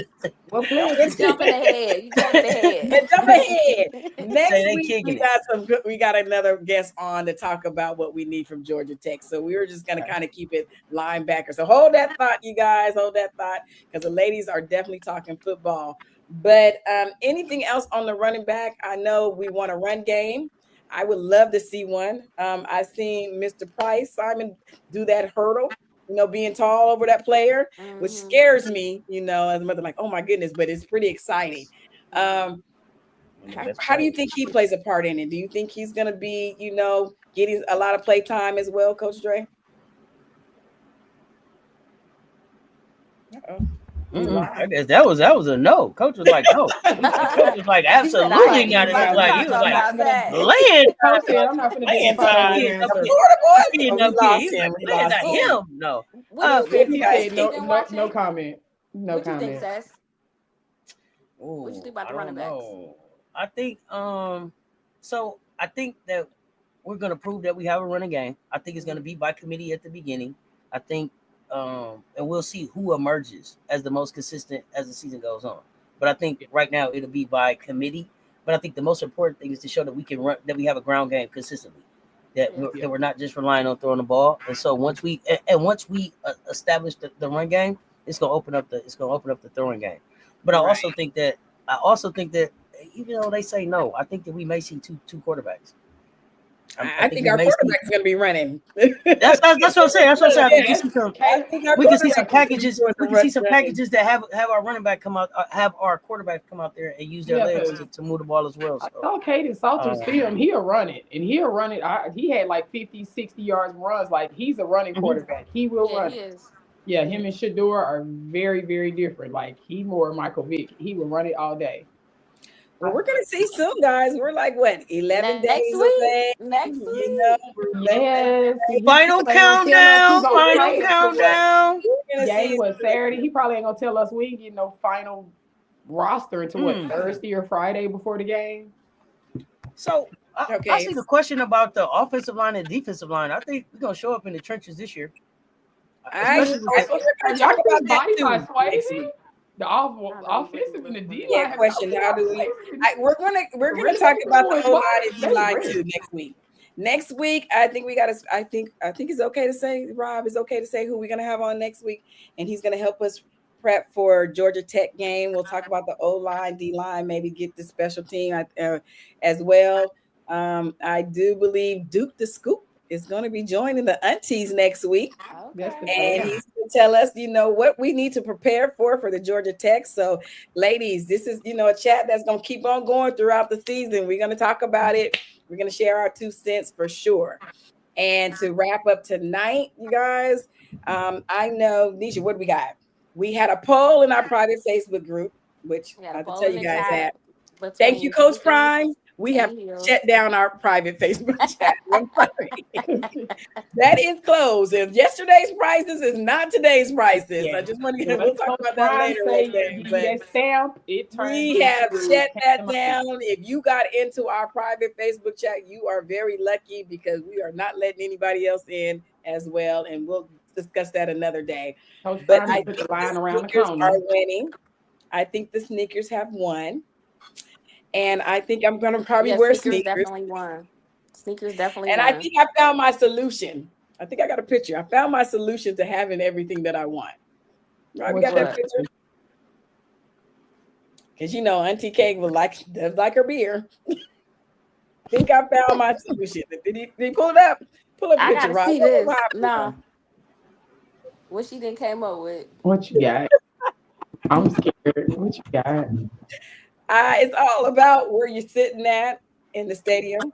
what players? Jumping ahead. You jumping ahead. Jump ahead. Next week we got another guest on to talk about what we need from Georgia Tech. So we were just gonna kind of keep it linebacker. So hold that thought, you guys. Hold that thought, because the ladies are definitely talking football. But anything else on the running back? I know we want a run game. I would love to see one. I've seen Mr. Price, Simon, do that hurdle being tall over that player, which Mhm. scares me, as a mother, like, oh my goodness, but it's pretty exciting. How do you think he plays a part in it? Do you think he's going to be, getting a lot of play time as well, Coach Dre? Uh-oh. I guess that was a no. Coach was like, no. Coach was like, absolutely not. He was like, land. Coach said, I'm not going to be in Florida boy. Not him. No. He said no comment. No What you think, comment. Sess? What you think about the running backs? I think so I think that we're gonna prove that we have a running game. I think it's gonna be by committee at the beginning. I think and we'll see who emerges as the most consistent as the season goes on. But I think right now it'll be by committee. But I think the most important thing is to show that we can run, that we have a ground game consistently, that we're not just relying on throwing the ball. And so once we establish the run game, it's gonna open up the throwing game. But I also think that even though they say no, I think that we may see two quarterbacks. I think our quarterback is going to be running. That's what I'm saying. We can see some packages. We can see some running. packages that have our running back come out, have our quarterback come out there and use their legs to move the ball as well. So. I saw Caden Salter's film. He'll run it, and he'll run it. He had like 50, 60 yards runs. Like, he's a running quarterback. He will run he it. is. Yeah, him and Shador are very, very different. Like, he more Michael Vick. He will run it all day. Well, we're going to see soon, guys. We're like, what, 11 Next days week. away? Next week. Yes. Final countdown. Final countdown. Game was Saturday. He probably ain't gonna tell us we ain't getting no final roster until what, Thursday or Friday before the game. So I see the question about the offensive line and defensive line. I think we're gonna show up in the trenches this year. Y'all talk about body by Swayze. The offensive and the D line. Yeah, question. How do we? We're gonna talk about the O line and D line too next week. Next week, I think we got to. I think it's okay to say, Rob, it's okay to say who we're gonna have on next week, and he's gonna help us prep for Georgia Tech game. We'll talk about the O line, D line, maybe get the special team as well. I do believe Duke the Scoop is going to be joining the aunties next week. And he's going to tell us, what we need to prepare for the Georgia Tech. So, ladies, this is, a chat that's going to keep on going throughout the season. We're going to talk about it. We're going to share our 2 cents for sure. And to wrap up tonight, you guys, I know, Nisha, what do we got? We had a poll in our private Facebook group, which I have to tell you guys that. Thank you, Coach Prime. We have shut down our private Facebook chat. I'm sorry. That is closed. If yesterday's prices is not today's prices, I just want to we'll talk about that later. We have shut that down. If you got into our private Facebook chat, you are very lucky because we are not letting anybody else in as well, and we'll discuss that another day. But I think the sneakers are winning. I think the sneakers have won. And I think I'm gonna probably wear sneakers. Definitely won. Sneakers definitely and won. I think I found my solution. I think I got a picture. I found my solution to having everything that I want. Right, we got that picture. Because Auntie Kate does like her beer. I think I found my solution. Did he pull it up? Pull up a picture, Rob. See this. No. What she didn't came up with. What you got? I'm scared. What you got? It's all about where you're sitting at in the stadium.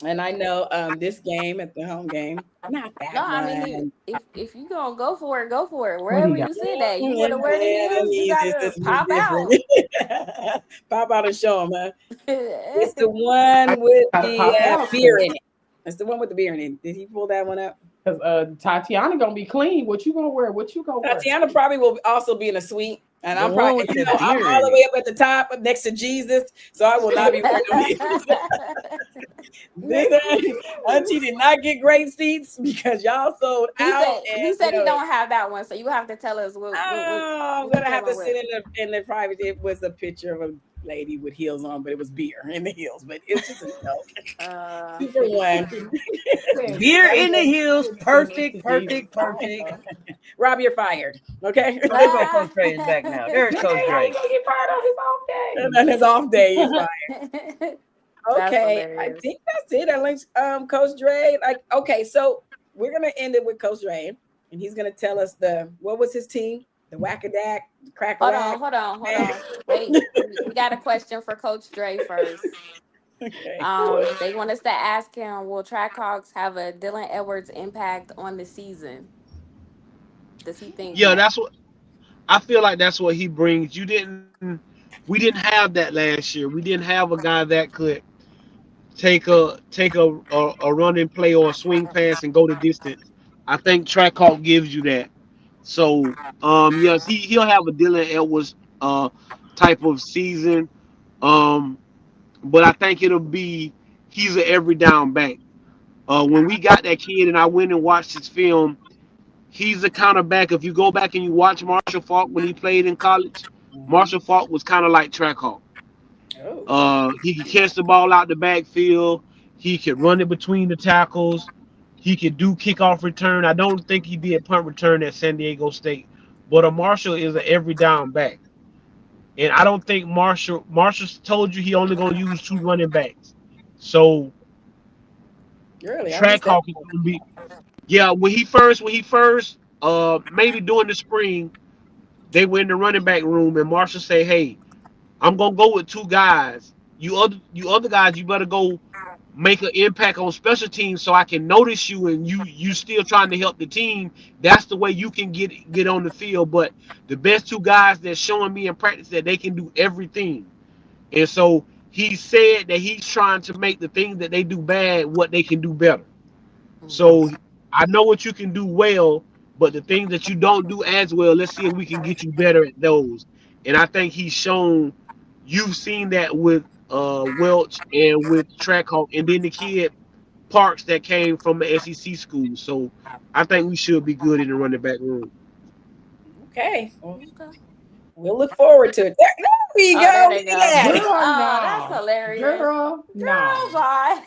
And I know this game at the home game, not that one. I mean, if you gonna go for it, go for it. Wherever you sit at, you want to wear the heels, you gotta pop out. Pop out and show them, huh? It's the one with the beer in it. It's the one with the beer in it. Did he pull that one up? Because Tatiana gonna be clean. What you gonna wear? Tatiana probably will also be in a suite. And I'm probably, I'm all the way up at the top next to Jesus, so I will not be wearing these. Auntie did not get great seats because y'all sold out. He said he don't have that one, so you have to tell us what I'm gonna have to sit in the private. It was a picture of a lady with heels on, but it was beer in the heels. But it's just a 2 for 1. Beer in the heels, perfect. Rob, you're fired. Okay. There go Coach Dre is back now. There's Coach Dre. Get fired on his off day. On his off day, he's fired. Okay, I think that's it. I linked Coach Dre. Okay, so we're gonna end it with Coach Dre. and he's gonna tell us what was his team? The Whack-A-Dack, Crack Hold Whack. on. Wait, we got a question for Coach Dre first. Okay. They want us to ask him, will Trackhawks have a Dylan Edwards impact on the season? Does he think? Yeah, that? that's what I feel like. That's what he brings. We didn't have that last year. We didn't have a guy that could take a running play or a swing pass and go the distance. I think Trackhawk gives you that. So yes, he'll have a Dylan Edwards type of season. But I think he's an every down back. When we got that kid and I went and watched his film, he's a counterback. If you go back and you watch Marshall Faulk when he played in college, Marshall Faulk was kind of like Trackhawk. He could catch the ball out the backfield. He could run it between the tackles. He could do kickoff return. I don't think he did punt return at San Diego State, but a Marshall is an every down back. And I don't think Marshall told you he only gonna use 2 running backs. So Really? Trackhawk is gonna be when he first maybe during the spring, they were in the running back room and Marshall say, hey, I'm gonna go with 2 guys. You other guys, you better go make an impact on special teams so I can notice you and you still trying to help the team. That's the way you can get on the field. But the best 2 guys that's showing me in practice that they can do everything. And so he said that he's trying to make the things that they do bad what they can do better. So I know what you can do well, but the things that you don't do as well, let's see if we can get you better at those. And I think he's shown. You've seen that with Welch and with Trackhawk, and then the kid Parks that came from the SEC school. So I think we should be good in the running back room. Okay. We'll look forward to it. There we go. There they go. Yeah. That's hilarious. Girl, no. Bye.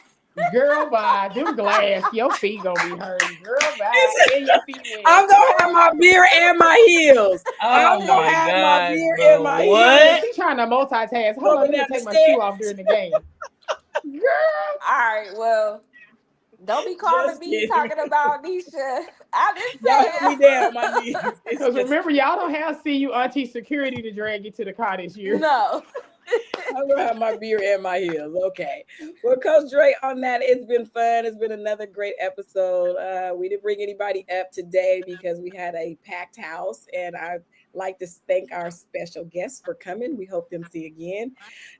Girl, bye. Them glass, your feet gonna be hurting. Girl, bye. And your feet wet. I'm gonna have my beer and my heels. I'm Oh gonna my have God, my beer bro. and my What? heels. She's trying to multitask. Hold on, let me take my shoe off during the game. Girl. All right, well, don't be calling me talking about Nisha. I didn't Y'all say let me down, my knees. Because remember, y'all don't have CU Auntie security to drag you to the car this year. No. I'm gonna have my beer and my heels. Okay. Well, Coach Dre, on that, it's been fun. It's been another great episode. We didn't bring anybody up today because we had a packed house, and I'd like to thank our special guests for coming. We hope them see again.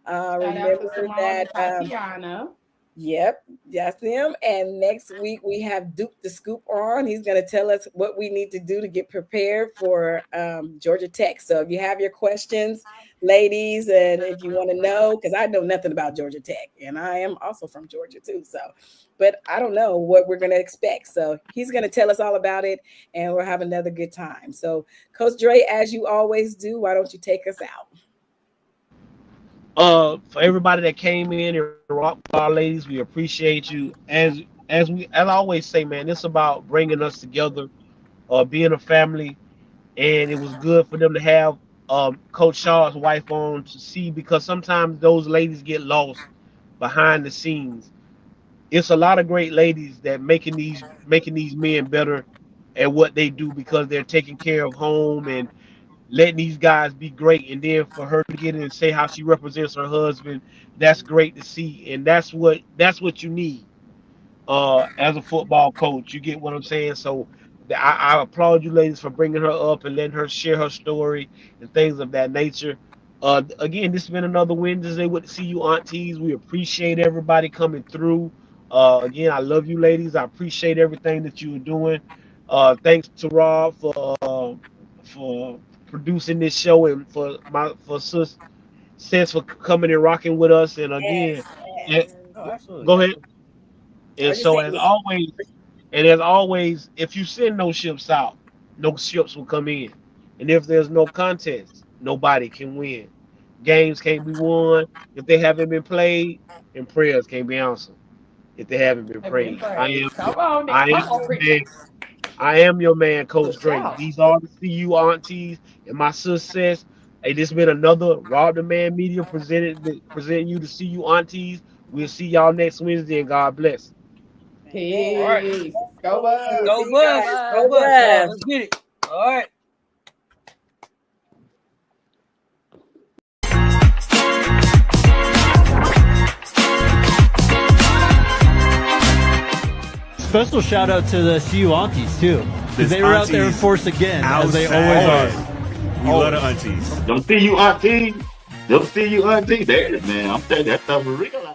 Remember that Tatiana. Yep, that's him. And next week we have Duke the Scoop on. He's going to tell us what we need to do to get prepared for Georgia Tech. So if you have your questions, ladies, and if you want to know, because I know nothing about Georgia Tech, and I am also from Georgia too. So, but I don't know what we're going to expect. So he's going to tell us all about it, and we'll have another good time. So Coach Dre, as you always do, why don't you take us out? For everybody that came in and rock our ladies, we appreciate you. As I always say, man, it's about bringing us together, being a family, and it was good for them to have Coach Shaw's wife on to see, because sometimes those ladies get lost behind the scenes. It's a lot of great ladies that making these men better at what they do, because they're taking care of home and letting these guys be great. And then for her to get in and say how she represents her husband, that's great to see. And that's what you need as a football coach. You get what I'm saying? So I applaud you ladies for bringing her up and letting her share her story and things of that nature. Again, this has been another Wednesday with CU Aunties. We appreciate everybody coming through. Again, I love you ladies. I appreciate everything that you are doing. Thanks to Rob for producing this show, and for Sis for coming and rocking with us. And again, go ahead. And so as always, if you send no ships out, no ships will come in. And if there's no contest, nobody can win. Games can't be won if they haven't been played, and prayers can't be answered if they haven't been prayed. I am your man, Coach Drake. These are the CU Aunties and my success. Hey, this has been another Rob the Man Media presenting you the CU Aunties. We'll see y'all next Wednesday, and God bless. Peace. Go Bucks. Go See you Bucks. guys. Go Go Bucks. Bucks. Let's get it. All right. Special shout out to the CU aunties too, because they were out there in force again, as they always are. We love the aunties. Them CU aunties. Them CU aunties. There, man. I'm telling you, that stuff for real.